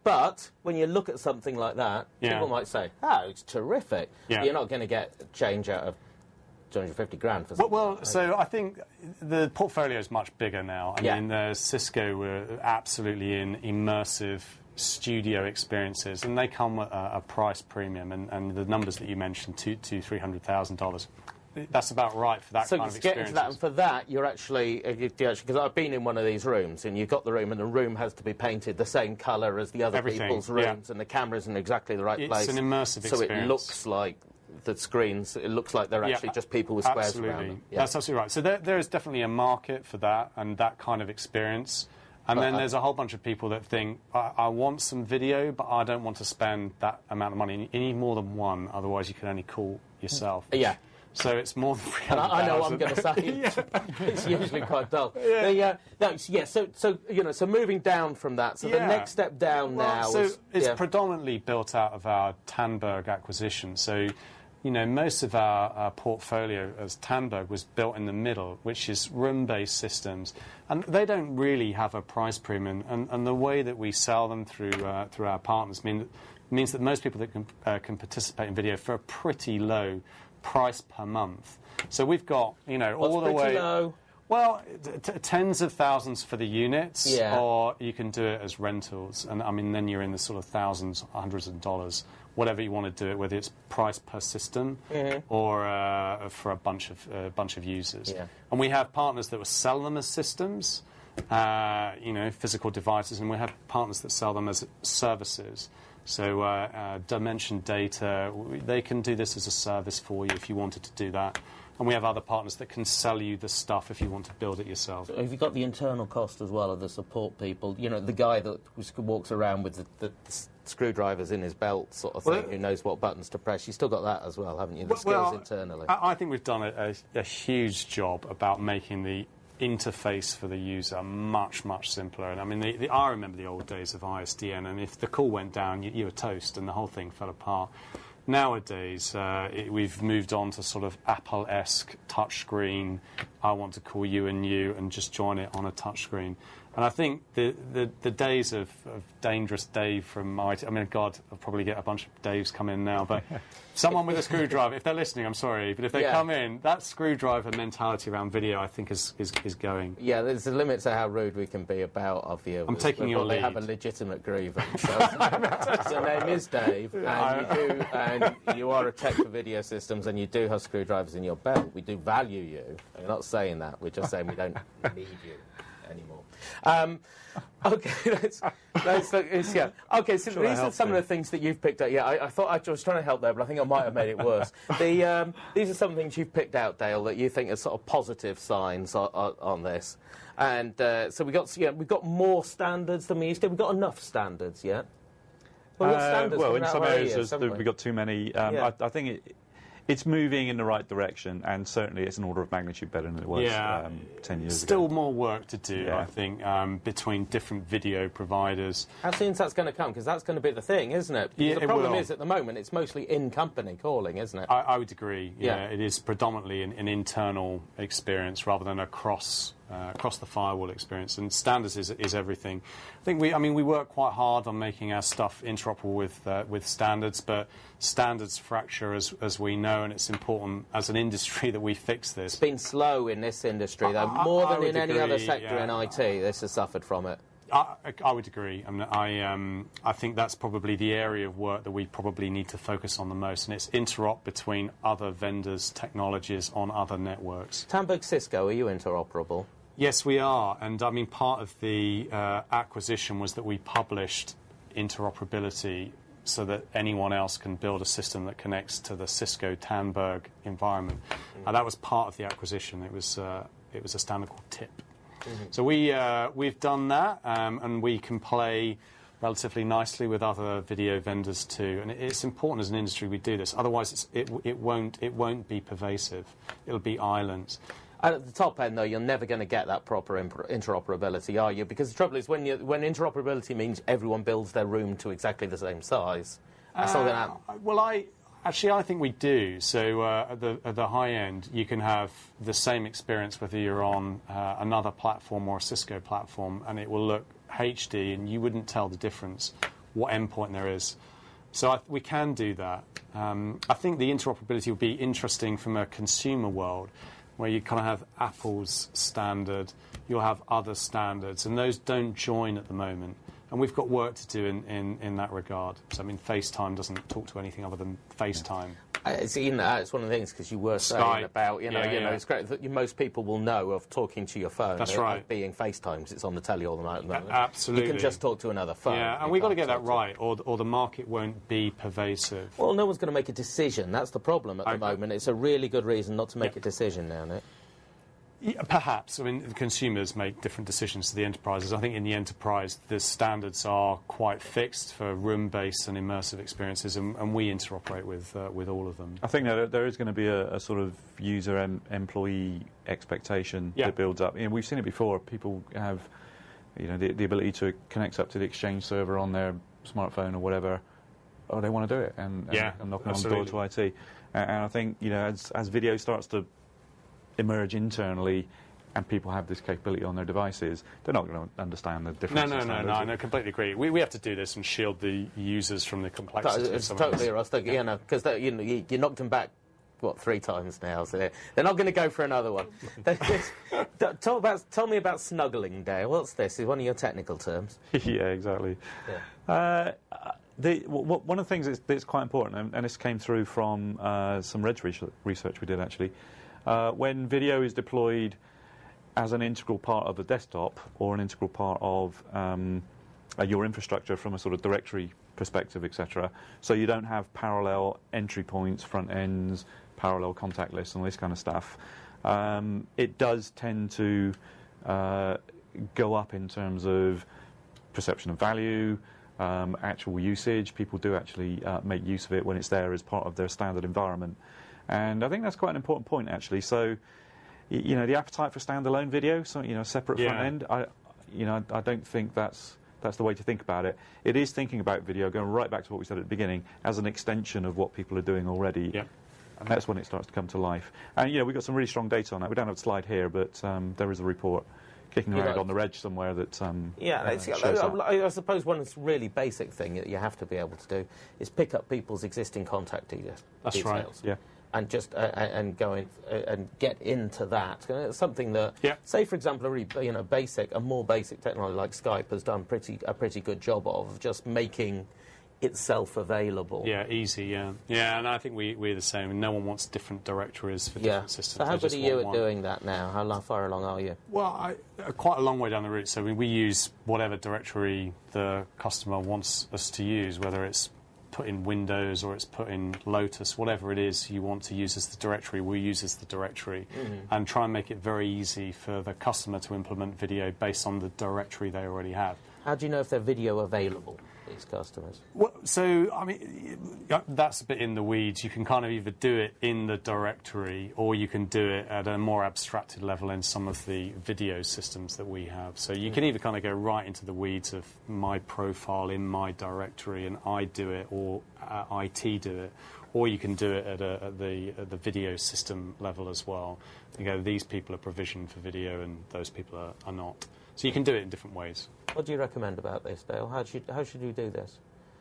A: But when you look at something like that, people might say, "Oh, it's terrific." You're not going to get change out of 250 grand for something.
B: Well, so I think the portfolio is much bigger now. I mean, Cisco were absolutely in immersive studio experiences, and they come at a price premium, and the numbers that you mentioned, $200,000-300,000. That's about right for that kind of experience.
A: And for that, you're actually, because I've been in one of these rooms, and you've got the room, and the room has to be painted the same colour as the other people's rooms, and the camera's in exactly the right place.
B: It's an immersive experience.
A: So it looks like the screens, it looks like they're actually just people with squares around them. Yeah.
B: That's absolutely right. So there is definitely a market for that and that kind of experience. And then there's a whole bunch of people that think, I want some video, but I don't want to spend that amount of money. You need more than one, otherwise you can only call yourself.
A: Yeah.
B: So it's more than 300,000.
A: And I know what I'm going to say. It's usually quite dull. So moving down from that. So the next step down now.
B: So it's predominantly built out of our Tandberg acquisition. So, most of our portfolio as Tandberg was built in the middle, which is room-based systems, and they don't really have a price premium. And the way that we sell them through our partners means that most people that can participate in video for a pretty low price per month. So we've got, all the way
A: low?
B: Well, tens of thousands for the units, or you can do it as rentals, and then you're in the sort of thousands, hundreds of dollars, whatever you want to do it, whether it's price per system or for a bunch of users. Yeah. And we have partners that will sell them as systems, physical devices, and we have partners that sell them as services. So Dimension Data, they can do this as a service for you if you wanted to do that. And we have other partners that can sell you the stuff if you want to build it yourself.
A: So have you got the internal cost as well of the support people? The guy that walks around with the screwdrivers in his belt sort of thing, who knows what buttons to press. You've still got that as well, haven't you? The skills internally.
B: I think we've done a huge job about making the interface for the user much, much simpler. And I remember the old days of ISDN, and if the call went down, you were toast and the whole thing fell apart. Nowadays, we've moved on to sort of Apple-esque touchscreen. I want to call you and just join it on a touchscreen. And I think the days of Dangerous Dave from IT, God, I'll probably get a bunch of Daves come in now, but someone with a screwdriver, if they're listening, I'm sorry, but if they come in, that screwdriver mentality around video, I think, is going.
A: Yeah, there's a limit to how rude we can be about our viewers.
B: I'm taking your lead.
A: They have a legitimate grievance. Your name is Dave, and you are a tech for video systems, and you do have screwdrivers in your belt. We do value you. We're not saying that. We're just saying we don't need you anymore. Okay, let's look. Okay, so these are some of the things that you've picked out. Yeah, I thought I was trying to help there, but I think I might have made it worse. These are some things you've picked out, Dale, that you think are sort of positive signs on this. And so we've got more standards than we used to. We've got enough standards yet.
C: Well, in some areas we've got too many. I think it's moving in the right direction, and certainly it's an order of magnitude better than it was 10 years ago.
B: Still more work to do, I think, between different video providers.
A: How soon is that going to come? Because that's going to be the thing, isn't it? Because the problem is, at the moment, it's mostly in-company calling, isn't it?
B: I would agree. Yeah, it is predominantly an internal experience rather than across the firewall experience, and standards is everything. I think we work quite hard on making our stuff interoperable with standards, but standards fracture as we know, and it's important as an industry that we fix this.
A: It's been slow in this industry, though, more than in any other sector in IT. This has suffered from it.
B: I would agree. I think that's probably the area of work that we probably need to focus on the most, and it's interop between other vendors' technologies on other networks.
A: Tandberg Cisco, are you interoperable?
B: Yes, we are. And part of the acquisition was that we published interoperability so that anyone else can build a system that connects to the Cisco Tandberg environment. That was part of the acquisition. It was a standard called TIP. So we've done that, and we can play relatively nicely with other video vendors too. And it's important as an industry we do this. Otherwise, it won't be pervasive. It'll be islands.
A: And at the top end, though, you're never going to get that proper interoperability, are you? Because the trouble is, when interoperability means everyone builds their room to exactly the same size, that's not going to happen.
B: Well, I think we do. So at the high end, you can have the same experience whether you're on another platform or a Cisco platform, and it will look HD, and you wouldn't tell the difference what endpoint there is. So we can do that. I think the interoperability will be interesting from a consumer world, where you kind of have Apple's standard, you'll have other standards, and those don't join at the moment. And we've got work to do in that regard. So, I mean, FaceTime doesn't talk to anything other than FaceTime.
A: It's one of the things, because you were saying
B: Skype.
A: about, it's great that most people will know of talking to your phone.
B: That's right.
A: Of being FaceTimes, it's on the telly all the night.
B: Absolutely.
A: You can just talk to another phone.
B: Yeah, and we've got to get that right, or the market won't be pervasive.
A: Well, no one's going to make a decision. That's the problem at the moment. It's a really good reason not to make a decision now, Nick.
B: Yeah, perhaps. I mean, the consumers make different decisions to the enterprises. I think in the enterprise, the standards are quite fixed for room-based and immersive experiences, and we interoperate with all of them.
C: I think that there is going to be a sort of user-employee expectation that builds up. We've seen it before. People have, the ability to connect up to the Exchange server on their smartphone or whatever. Oh, they want to do it, and knocking on the door to IT. And I think, as video starts to emerge internally and people have this capability on their devices, they're not going to understand the difference.
B: No, I completely agree. We have to do this and shield the users from the complexity.
A: It's totally right. Because you knocked them back, 3 times now, so they're not going to go for another one. Tell me about snuggling, Dale. What's this? Is one of your technical terms?
C: Yeah, exactly. Yeah. One of the things that's quite important, and this came through from some Reg research we did actually, when video is deployed as an integral part of a desktop or an integral part of your infrastructure from a sort of directory perspective, etc., so you don't have parallel entry points, front ends, parallel contact lists and all this kind of stuff, it does tend to go up in terms of perception of value, actual usage. People do actually make use of it when it's there as part of their standard environment. And I think that's quite an important point, actually. So, the appetite for standalone video, so separate front end. I don't think that's the way to think about it. It is thinking about video, going right back to what we said at the beginning, as an extension of what people are doing already. Yeah. And that's when it starts to come to life. And we've got some really strong data on that. We don't have a slide here, but there is a report kicking around on the Reg somewhere that
A: I suppose one really basic thing that you have to be able to do is pick up people's existing contact details.
B: That's right.
C: Yeah.
A: And just and go in and get into that. It's something that, say for example, a really a more basic technology like Skype has done a pretty good job of just making itself available.
B: Yeah, easy. Yeah, and I think we're the same. No one wants different directories for different systems.
A: So how good are you at doing that now? How far along are you?
B: Well, quite a long way down the route. So we use whatever directory the customer wants us to use, whether it's put in Windows or it's put in Lotus, whatever it is you want to use as the directory, we use as the directory, and try and make it very easy for the customer to implement video based on the directory they already have.
A: How do you know if they're video available, these customers?
B: Well, so, I mean, that's a bit in the weeds. You can kind of either do it in the directory or you can do it at a more abstracted level in some of the video systems that we have. So you can either kind of go right into the weeds of my profile in my directory and I do it, or IT do it, or you can do it at the video system level as well. You go, these people are provisioned for video and those people are not. So you can do it in different ways.
A: What do you recommend about this, Dale? How should you do this?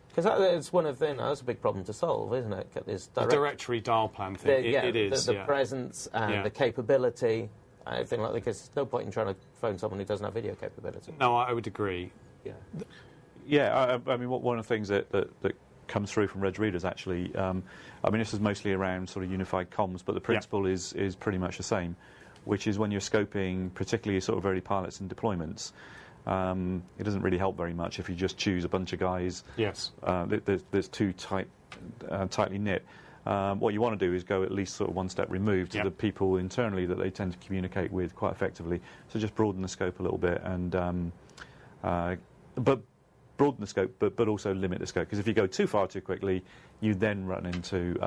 A: Because it's one of that's a big problem to solve, isn't it? Get this
B: the directory dial plan thing. It is.
A: The presence and the capability. Everything like that. Because there's no point in trying to phone someone who doesn't have video capability.
B: No, I would agree.
C: Yeah. I mean, one of the things that comes through from Reg readers actually. I mean, this is mostly around sort of unified comms, but the principle is pretty much the same, which is when you're scoping, particularly sort of early pilots and deployments, it doesn't really help very much if you just choose a bunch of guys.
B: Yes.
C: That's too tightly knit. What you want to do is go at least sort of one step removed to the people internally that they tend to communicate with quite effectively. So just broaden the scope a little bit, and but broaden the scope, but also limit the scope. Because if you go too far too quickly, you then run into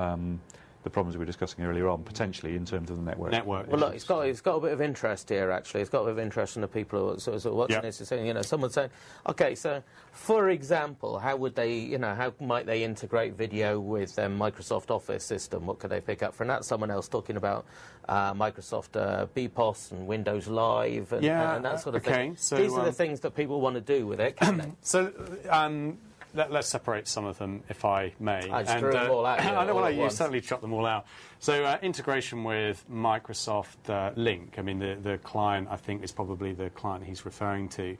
C: the problems we were discussing earlier on, potentially, in terms of the network.
A: Well, look, it's got a bit of interest here, actually. It's got a bit of interest in the people who are sort of watching this. It's saying, someone saying, OK, so, for example, how would they, how might they integrate video with their Microsoft Office system? What could they pick up from that? Someone else talking about Microsoft BPOS and Windows Live and that sort of thing. So, these are the things that people want to do with it, can't they?
B: So, let's separate some of them, if I may.
A: I just threw them all out.
B: I don't want to. You certainly chuck them all out. So integration with Microsoft Link. I mean, the client, I think, is probably the client he's referring to.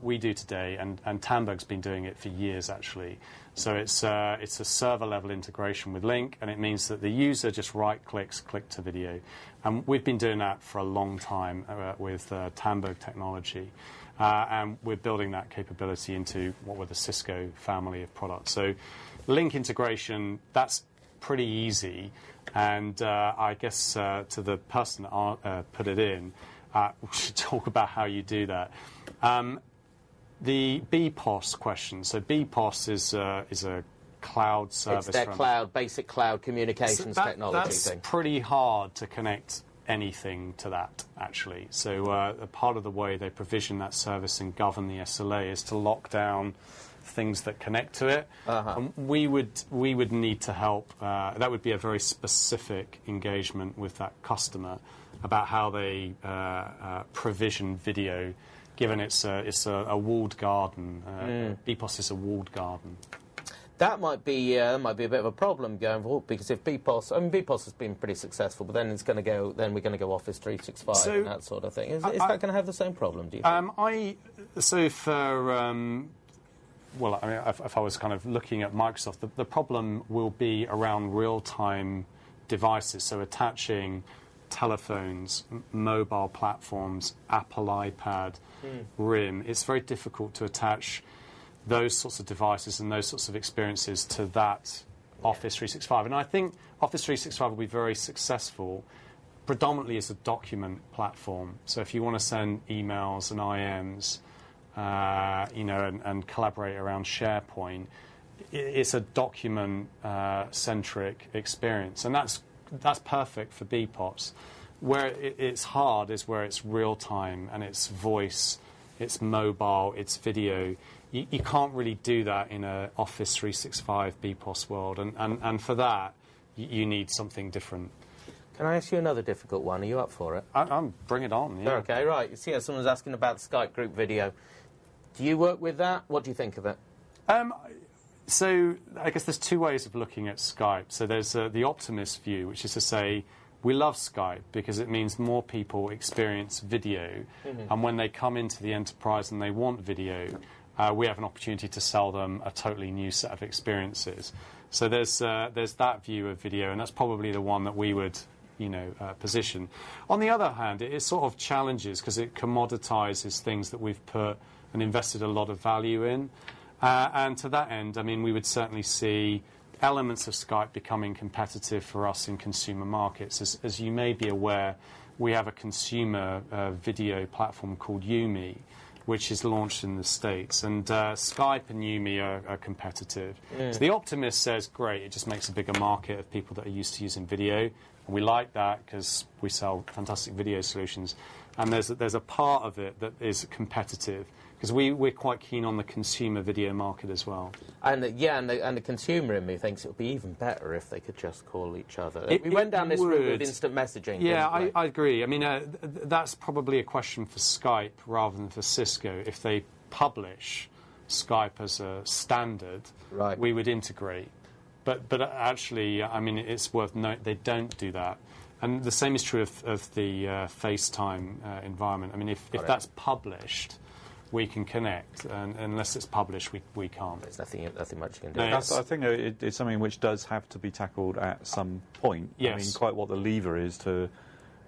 B: We do today, and Tandberg's been doing it for years, actually. So it's a server-level integration with Link, and it means that the user just right-clicks, click to video. And we've been doing that for a long time with Tandberg technology. And we're building that capability into what were the Cisco family of products. So Link integration, that's pretty easy. And I guess to the person that put it in, we should talk about how you do that. The BPOS question. So BPOS is a cloud service.
A: It's their basic cloud communications technology
B: that's
A: thing.
B: Pretty hard to connect anything to that, actually. So a part of the way they provision that service and govern the SLA is to lock down things that connect to it. And we would need to help. That would be a very specific engagement with that customer about how they provision video, given it's a walled garden. BPOS is a walled garden.
A: That might be a bit of a problem going forward, because if BPOS has been pretty successful, but then we're going to go Office 365 and that sort of thing. Is that going to have the same problem, do you think?
B: If I was kind of looking at Microsoft, the problem will be around real-time devices, so attaching telephones, mobile platforms, Apple iPad, RIM. It's very difficult to attach those sorts of devices and those sorts of experiences to that Office 365. And I think Office 365 will be very successful predominantly as a document platform. So if you want to send emails and IMs, and collaborate around SharePoint, it's a document-centric experience. And that's perfect for BPOS. Where it's hard is where it's real-time and it's voice, it's mobile, it's video. You can't really do that in an Office 365 BPOS world, and for that, you need something different.
A: Can I ask you another difficult one? Are you up for it?
B: Bring it on, yeah.
A: Okay, right. You see, someone's asking about Skype group video. Do you work with that? What do you think of it?
B: So I guess there's two ways of looking at Skype. So there's the optimist view, which is to say, we love Skype because it means more people experience video, and when they come into the enterprise and they want video, we have an opportunity to sell them a totally new set of experiences. So there's that view of video, and that's probably the one that we would position. On the other hand, it sort of challenges because it commoditizes things that we've put and invested a lot of value in. And to that end, I mean, we would certainly see elements of Skype becoming competitive for us in consumer markets. As you may be aware, we have a consumer video platform called Yumi, which is launched in the States. And Skype and Yumi are competitive. So the optimist says, great, it just makes a bigger market of people that are used to using video. And we like that because we sell fantastic video solutions. And there's a part of it that is competitive, because we're quite keen on the consumer video market as well. And
A: the consumer in me thinks it would be even better if they could just call each other. We went down this route with instant messaging.
B: Yeah, I agree. I mean, that's probably a question for Skype rather than for Cisco. If they publish Skype as a standard, we would integrate. But actually, I mean, it's worth noting they don't do that. And the same is true of the FaceTime environment. I mean, if that's published, we can connect, and unless it's published, we can't.
A: There's nothing much you can do.
C: No, I think it's something which does have to be tackled at some point.
B: Yes.
C: I mean, quite what the lever is to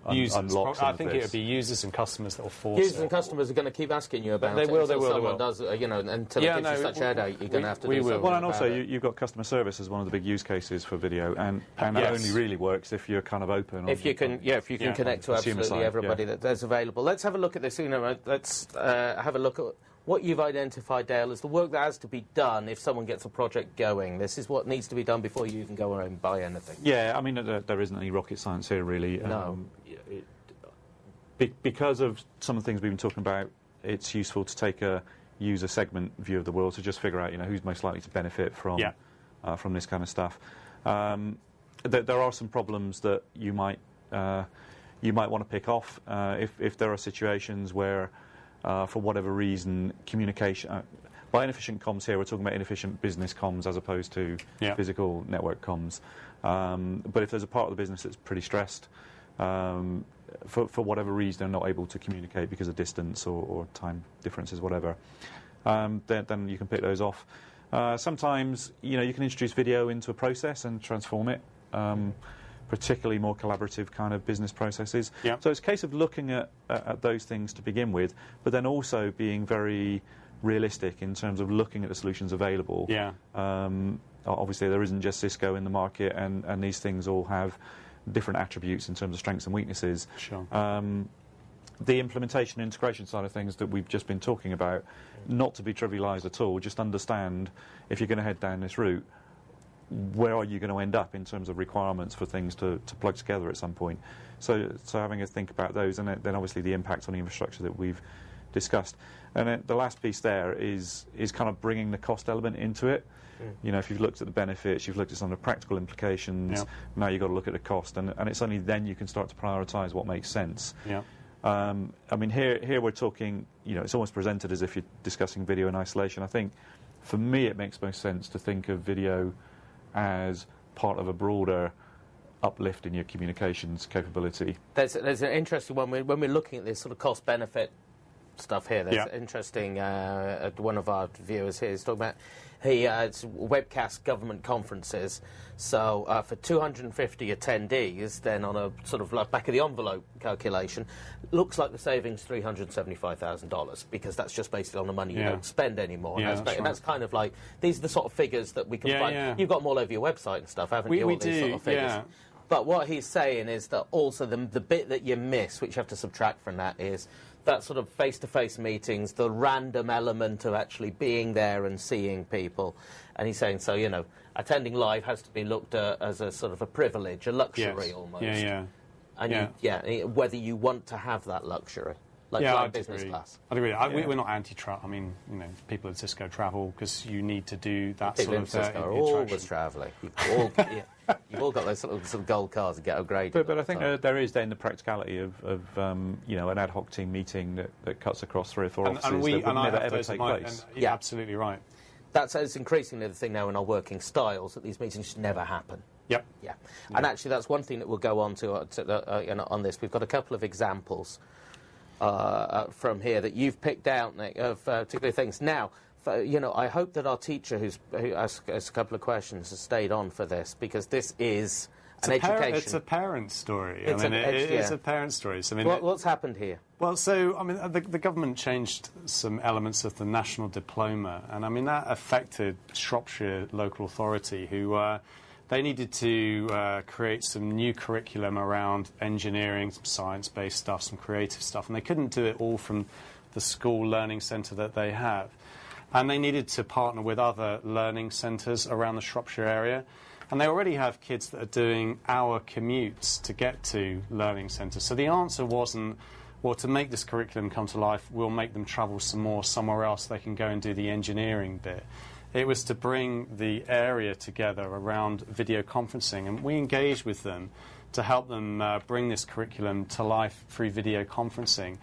C: unlock
B: I think it would be users and customers that will force
A: Users and customers are going to keep asking you about it.
B: They will.
A: Someone does, until it gives you such headache, you're going to have to do something.
C: Well, and also you've got customer service as one of the big use cases for video, and that only really works if you're kind of open.
A: If you can connect to absolutely everybody that's available. Let's have a look at this. Let's have a look at what you've identified, Dale, as the work that has to be done if someone gets a project going. This is what needs to be done before you even go and buy anything.
C: Yeah, I mean, there isn't any rocket science here, really.
A: No.
C: Because of some of the things we've been talking about, it's useful to take a user segment view of the world to just figure out, who's most likely to benefit from this kind of stuff. There are some problems that you might want to pick off if there are situations where, for whatever reason, communication. By inefficient comms here, we're talking about inefficient business comms as opposed to physical network comms. But if there's a part of the business that's pretty stressed, for whatever reason they're not able to communicate because of distance or time differences, whatever, then you can pick those off. Sometimes, you can introduce video into a process and transform it, particularly more collaborative kind of business processes.
B: Yeah.
C: So it's a case of looking at those things to begin with, but then also being very realistic in terms of looking at the solutions available.
B: Yeah.
C: Obviously, there isn't just Cisco in the market, and these things all have different attributes in terms of strengths and weaknesses.
B: Sure.
C: The implementation and integration side of things that we've just been talking about, not to be trivialised at all, just understand if you're going to head down this route, where are you going to end up in terms of requirements for things to plug together at some point. So having a think about those, and then obviously the impact on the infrastructure that we've discussed. And then the last piece there is kind of bringing the cost element into it. If you've looked at the benefits, you've looked at some of the practical implications, now you've got to look at the cost, and it's only then you can start to prioritise what makes sense.
B: Yeah.
C: I mean, here we're talking, it's almost presented as if you're discussing video in isolation. I think, for me, it makes most sense to think of video as part of a broader uplift in your communications capability.
A: There's an interesting one when we're looking at this sort of cost-benefit stuff here. There's an interesting, one of our viewers here is talking about, it's webcast government conferences. So for 250 attendees, then on a sort of like back-of-the-envelope calculation, looks like the savings $375,000, because that's just based on the money you don't spend anymore.
B: Yeah,
A: and that's kind of like, these are the sort of figures that we can find.
B: Yeah.
A: You've got them all over your website and stuff, haven't you?
B: We
A: all these sort of figures.
B: Yeah.
A: But what he's saying is that also the bit that you miss, which you have to subtract from that, is that sort of face-to-face meetings, the random element of actually being there and seeing people. And he's saying, so, attending live has to be looked at as a sort of a privilege, a luxury almost.
B: Yeah.
A: And whether you want to have that luxury. Like
B: I'd
A: business
B: agree.
A: class.
B: I'd agree. We're not anti-travel. I mean, people at Cisco travel because you need to do that
A: People
B: sort
A: in
B: of
A: Cisco are always travelling. You've all got those sort of gold cards that get upgraded.
C: But I think there is then the practicality of an ad hoc team meeting that cuts across 3 or 4 offices that would never ever take place.
B: You're absolutely right.
A: That's increasingly the thing now in our working styles, that these meetings should never happen.
B: Yep.
A: Yeah. And actually, that's one thing that we'll go on to on this. We've got a couple of examples from here that you've picked out, Nick, of particular things. Now, I hope that our teacher who asked us a couple of questions has stayed on for this, because this is an education.
B: It's a parent story. It's a parent story. So,
A: what's happened here?
B: Well, the government changed some elements of the national diploma, and that affected Shropshire Local Authority, who they needed to create some new curriculum around engineering, some science-based stuff, some creative stuff, and they couldn't do it all from the school learning centre that they have. And they needed to partner with other learning centres around the Shropshire area. And they already have kids that are doing hour commutes to get to learning centres. So the answer wasn't, well, to make this curriculum come to life, we'll make them travel some more somewhere else they can go and do the engineering bit. It was to bring the area together around video conferencing, and we engaged with them to help them bring this curriculum to life through video conferencing.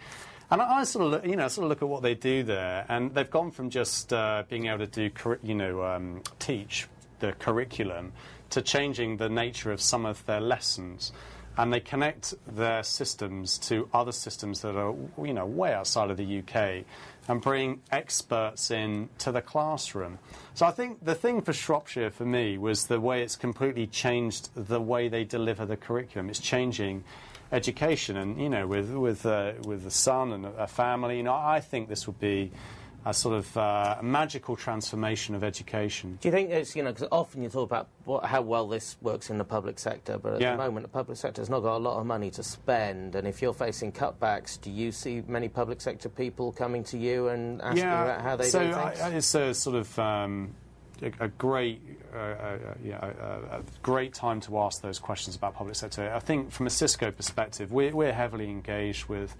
B: And I sort of look at what they do there, and they've gone from just being able to do, teach the curriculum to changing the nature of some of their lessons. And they connect their systems to other systems that are, way outside of the UK, and bring experts in to the classroom. So I think the thing for Shropshire, for me, was the way it's completely changed the way they deliver the curriculum. It's changing education, and with a son and a family, I think this would be a sort of magical transformation of education.
A: Do you think it's, because often you talk about how well this works in the public sector, but at the moment the public sector has not got a lot of money to spend, and if you're facing cutbacks, do you see many public sector people coming to you and asking about how they do things?
B: It's a sort of a great time to ask those questions about public sector. I think from a Cisco perspective, we're heavily engaged with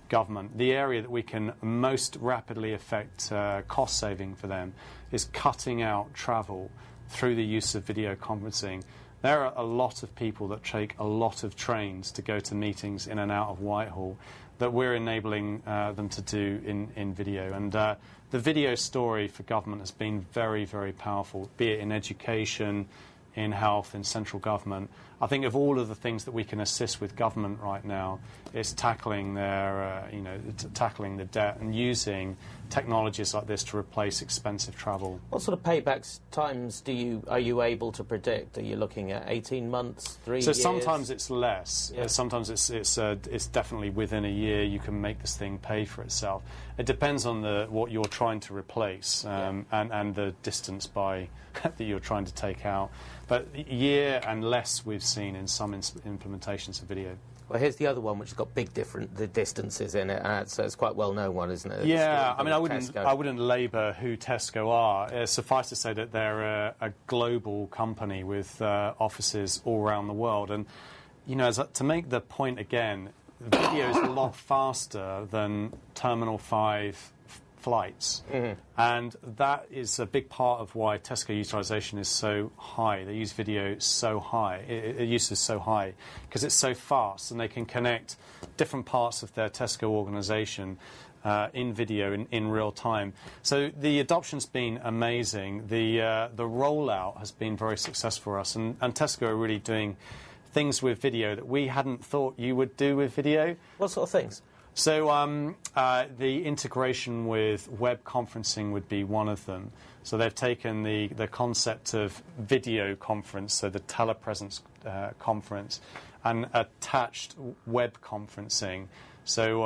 B: government. The area that we can most rapidly affect cost saving for them is cutting out travel through the use of video conferencing. There are a lot of people that take a lot of trains to go to meetings in and out of Whitehall. that we're enabling them to do in video. And the video story for government has been very, very powerful, be it in education, in health, in central government. I think of all of the things that we can assist with government right now, it's tackling their, tackling the debt and using technologies like this to replace expensive travel.
A: What sort of payback times are you able to predict? Are you looking at 18 months, 3 years?
B: So sometimes it's less. Yeah. Sometimes it's definitely within a year you can make this thing pay for itself. It depends on what you're trying to replace and the distance that you're trying to take out. But year and less we've seen in some implementations of video.
A: Well, here's the other one which has got the distances in it, so it's quite well known one, isn't it?
B: Yeah, I mean, I wouldn't labour who Tesco are. Suffice to say that they're a global company with offices all around the world. And, to make the point again, video is a lot faster than Terminal 5 flights. Mm-hmm. And that is a big part of why Tesco utilisation is so high. They use video so high. It uses so high because it's so fast, and they can connect different parts of their Tesco organisation in video in real time. So the adoption's been amazing. The rollout has been very successful for us, and Tesco are really doing things with video that we hadn't thought you would do with video.
A: What sort of things?
B: So the integration with web conferencing would be one of them. So they've taken the concept of video conference, so the telepresence conference, and attached web conferencing. So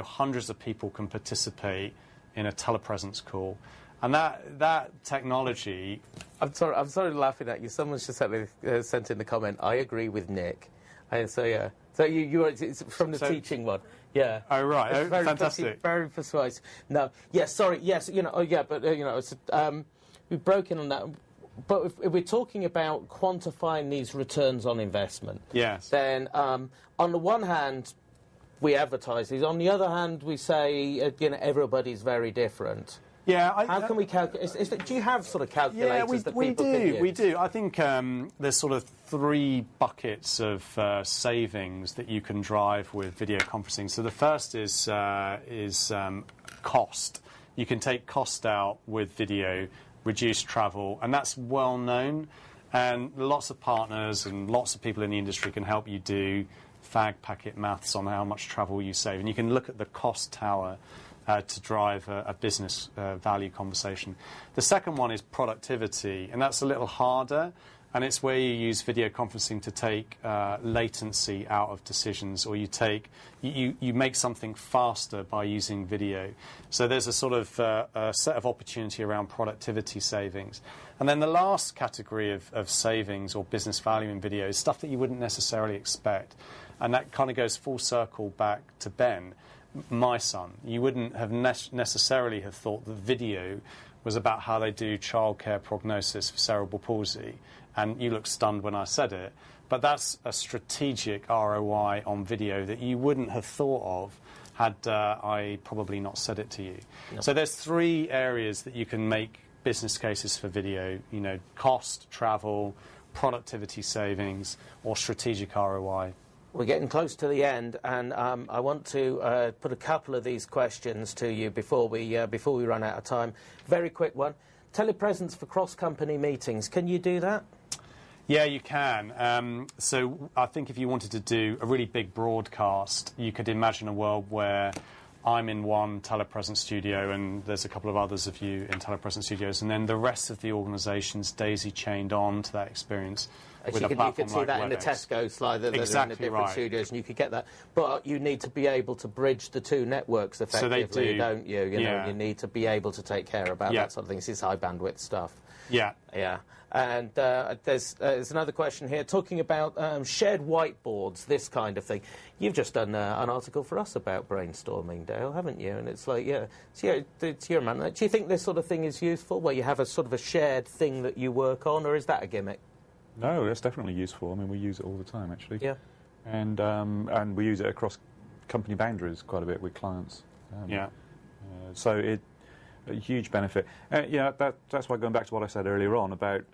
B: hundreds of people can participate in a telepresence call. And that technology...
A: I'm sorry laughing at you. Someone's just sent in the comment, I agree with Nick. And so, yeah. So it's from the teaching one. Yeah.
B: Oh, right. Oh, fantastic.
A: Very persuasive. No. Yes, sorry. Yes, but, it's, we've broken on that. But if we're talking about quantifying these returns on investment,
B: yes,
A: then on the one hand, we advertise these. On the other hand, we say, everybody's very different.
B: Yeah.
A: How can we calculate? Do you have sort of calculators that people can use?
B: We do. I think there's sort of 3 buckets of savings that you can drive with video conferencing. So the first is cost. You can take cost out with video, reduce travel, and that's well known. And lots of partners and lots of people in the industry can help you do fag packet maths on how much travel you save. And you can look at the cost tower to drive a business value conversation. The second one is productivity, and that's a little harder, and it's where you use video conferencing to take latency out of decisions, or you make something faster by using video. So there's a sort of a set of opportunity around productivity savings. And then the last category of savings or business value in video is stuff that you wouldn't necessarily expect, and that kind of goes full circle back to Ben. My son, you wouldn't have necessarily have thought that video was about how they do childcare prognosis for cerebral palsy, and you looked stunned when I said it, but that's a strategic ROI on video that you wouldn't have thought of had I probably not said it to you. Yep. So there's 3 areas that you can make business cases for video, cost, travel, productivity savings, or strategic ROI.
A: We're getting close to the end, and I want to put a couple of these questions to you before we run out of time. Very quick one. Telepresence for cross-company meetings. Can you do that?
B: Yeah, you can. So I think if you wanted to do a really big broadcast, you could imagine a world where I'm in one telepresence studio and there's a couple of others of you in telepresence studios, and then the rest of the organisation's daisy-chained on to that experience.
A: You could see that in the Tesco slide, that
B: exactly
A: in the different studios, and you could get that. But you need to be able to bridge the 2 networks effectively,
B: so they do.
A: Don't you? You need to be able to take care about that sort of thing. This is high bandwidth stuff.
B: Yeah.
A: Yeah. And there's another question here talking about shared whiteboards, this kind of thing. You've just done an article for us about brainstorming, Dale, haven't you? And it's like, it's your man. Do you think this sort of thing is useful, where you have a sort of a shared thing that you work on, or is that a gimmick?
C: No, that's definitely useful. I mean, we use it all the time, actually.
A: Yeah.
C: And we use it across company boundaries quite a bit with clients. So it a huge benefit. That's why, going back to what I said earlier on about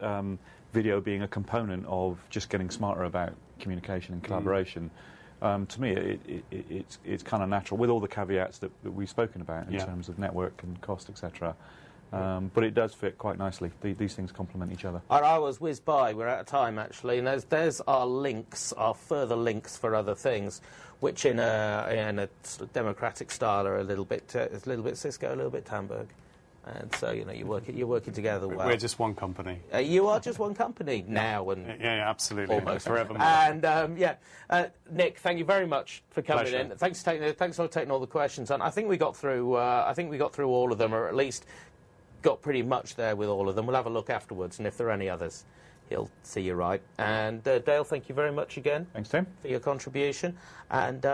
C: video being a component of just getting smarter about communication and collaboration. to me, it's kind of natural, with all the caveats that we've spoken about in terms of network and cost, etc. But it does fit quite nicely. These things complement each other.
A: I was whizzed by. We're out of time, actually. And there's our links, our further links for other things, which in a sort of democratic style are a little bit Cisco, a little bit Tamberg. And so, you're working together well.
B: We're just one company.
A: You are just one company now, and
B: yeah, absolutely,
A: almost
B: forevermore.
A: And Nick, thank you very much for coming
B: Pleasure.
A: in. Thanks for taking all the questions. And I think we got through. All of them, or at least got pretty much there with all of them. We'll have a look afterwards, and if there are any others, he'll see you right. And Dale, thank you very much again.
C: Thanks, Tim,
A: for your contribution. And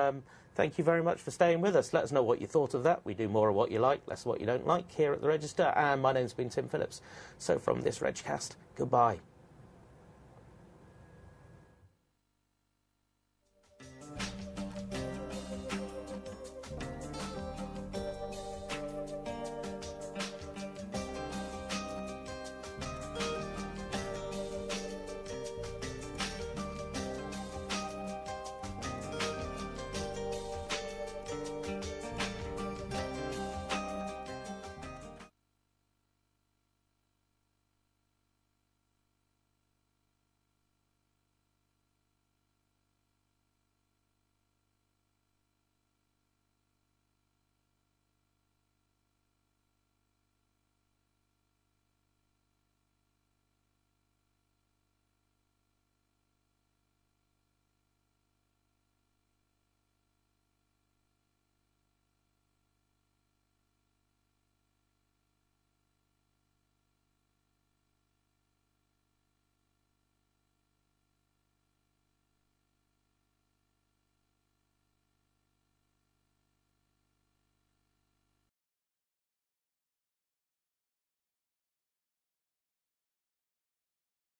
A: thank you very much for staying with us. Let us know what you thought of that. We do more of what you like, less of what you don't like here at the Register. And my name's been Tim Phillips. So from this Regcast, goodbye.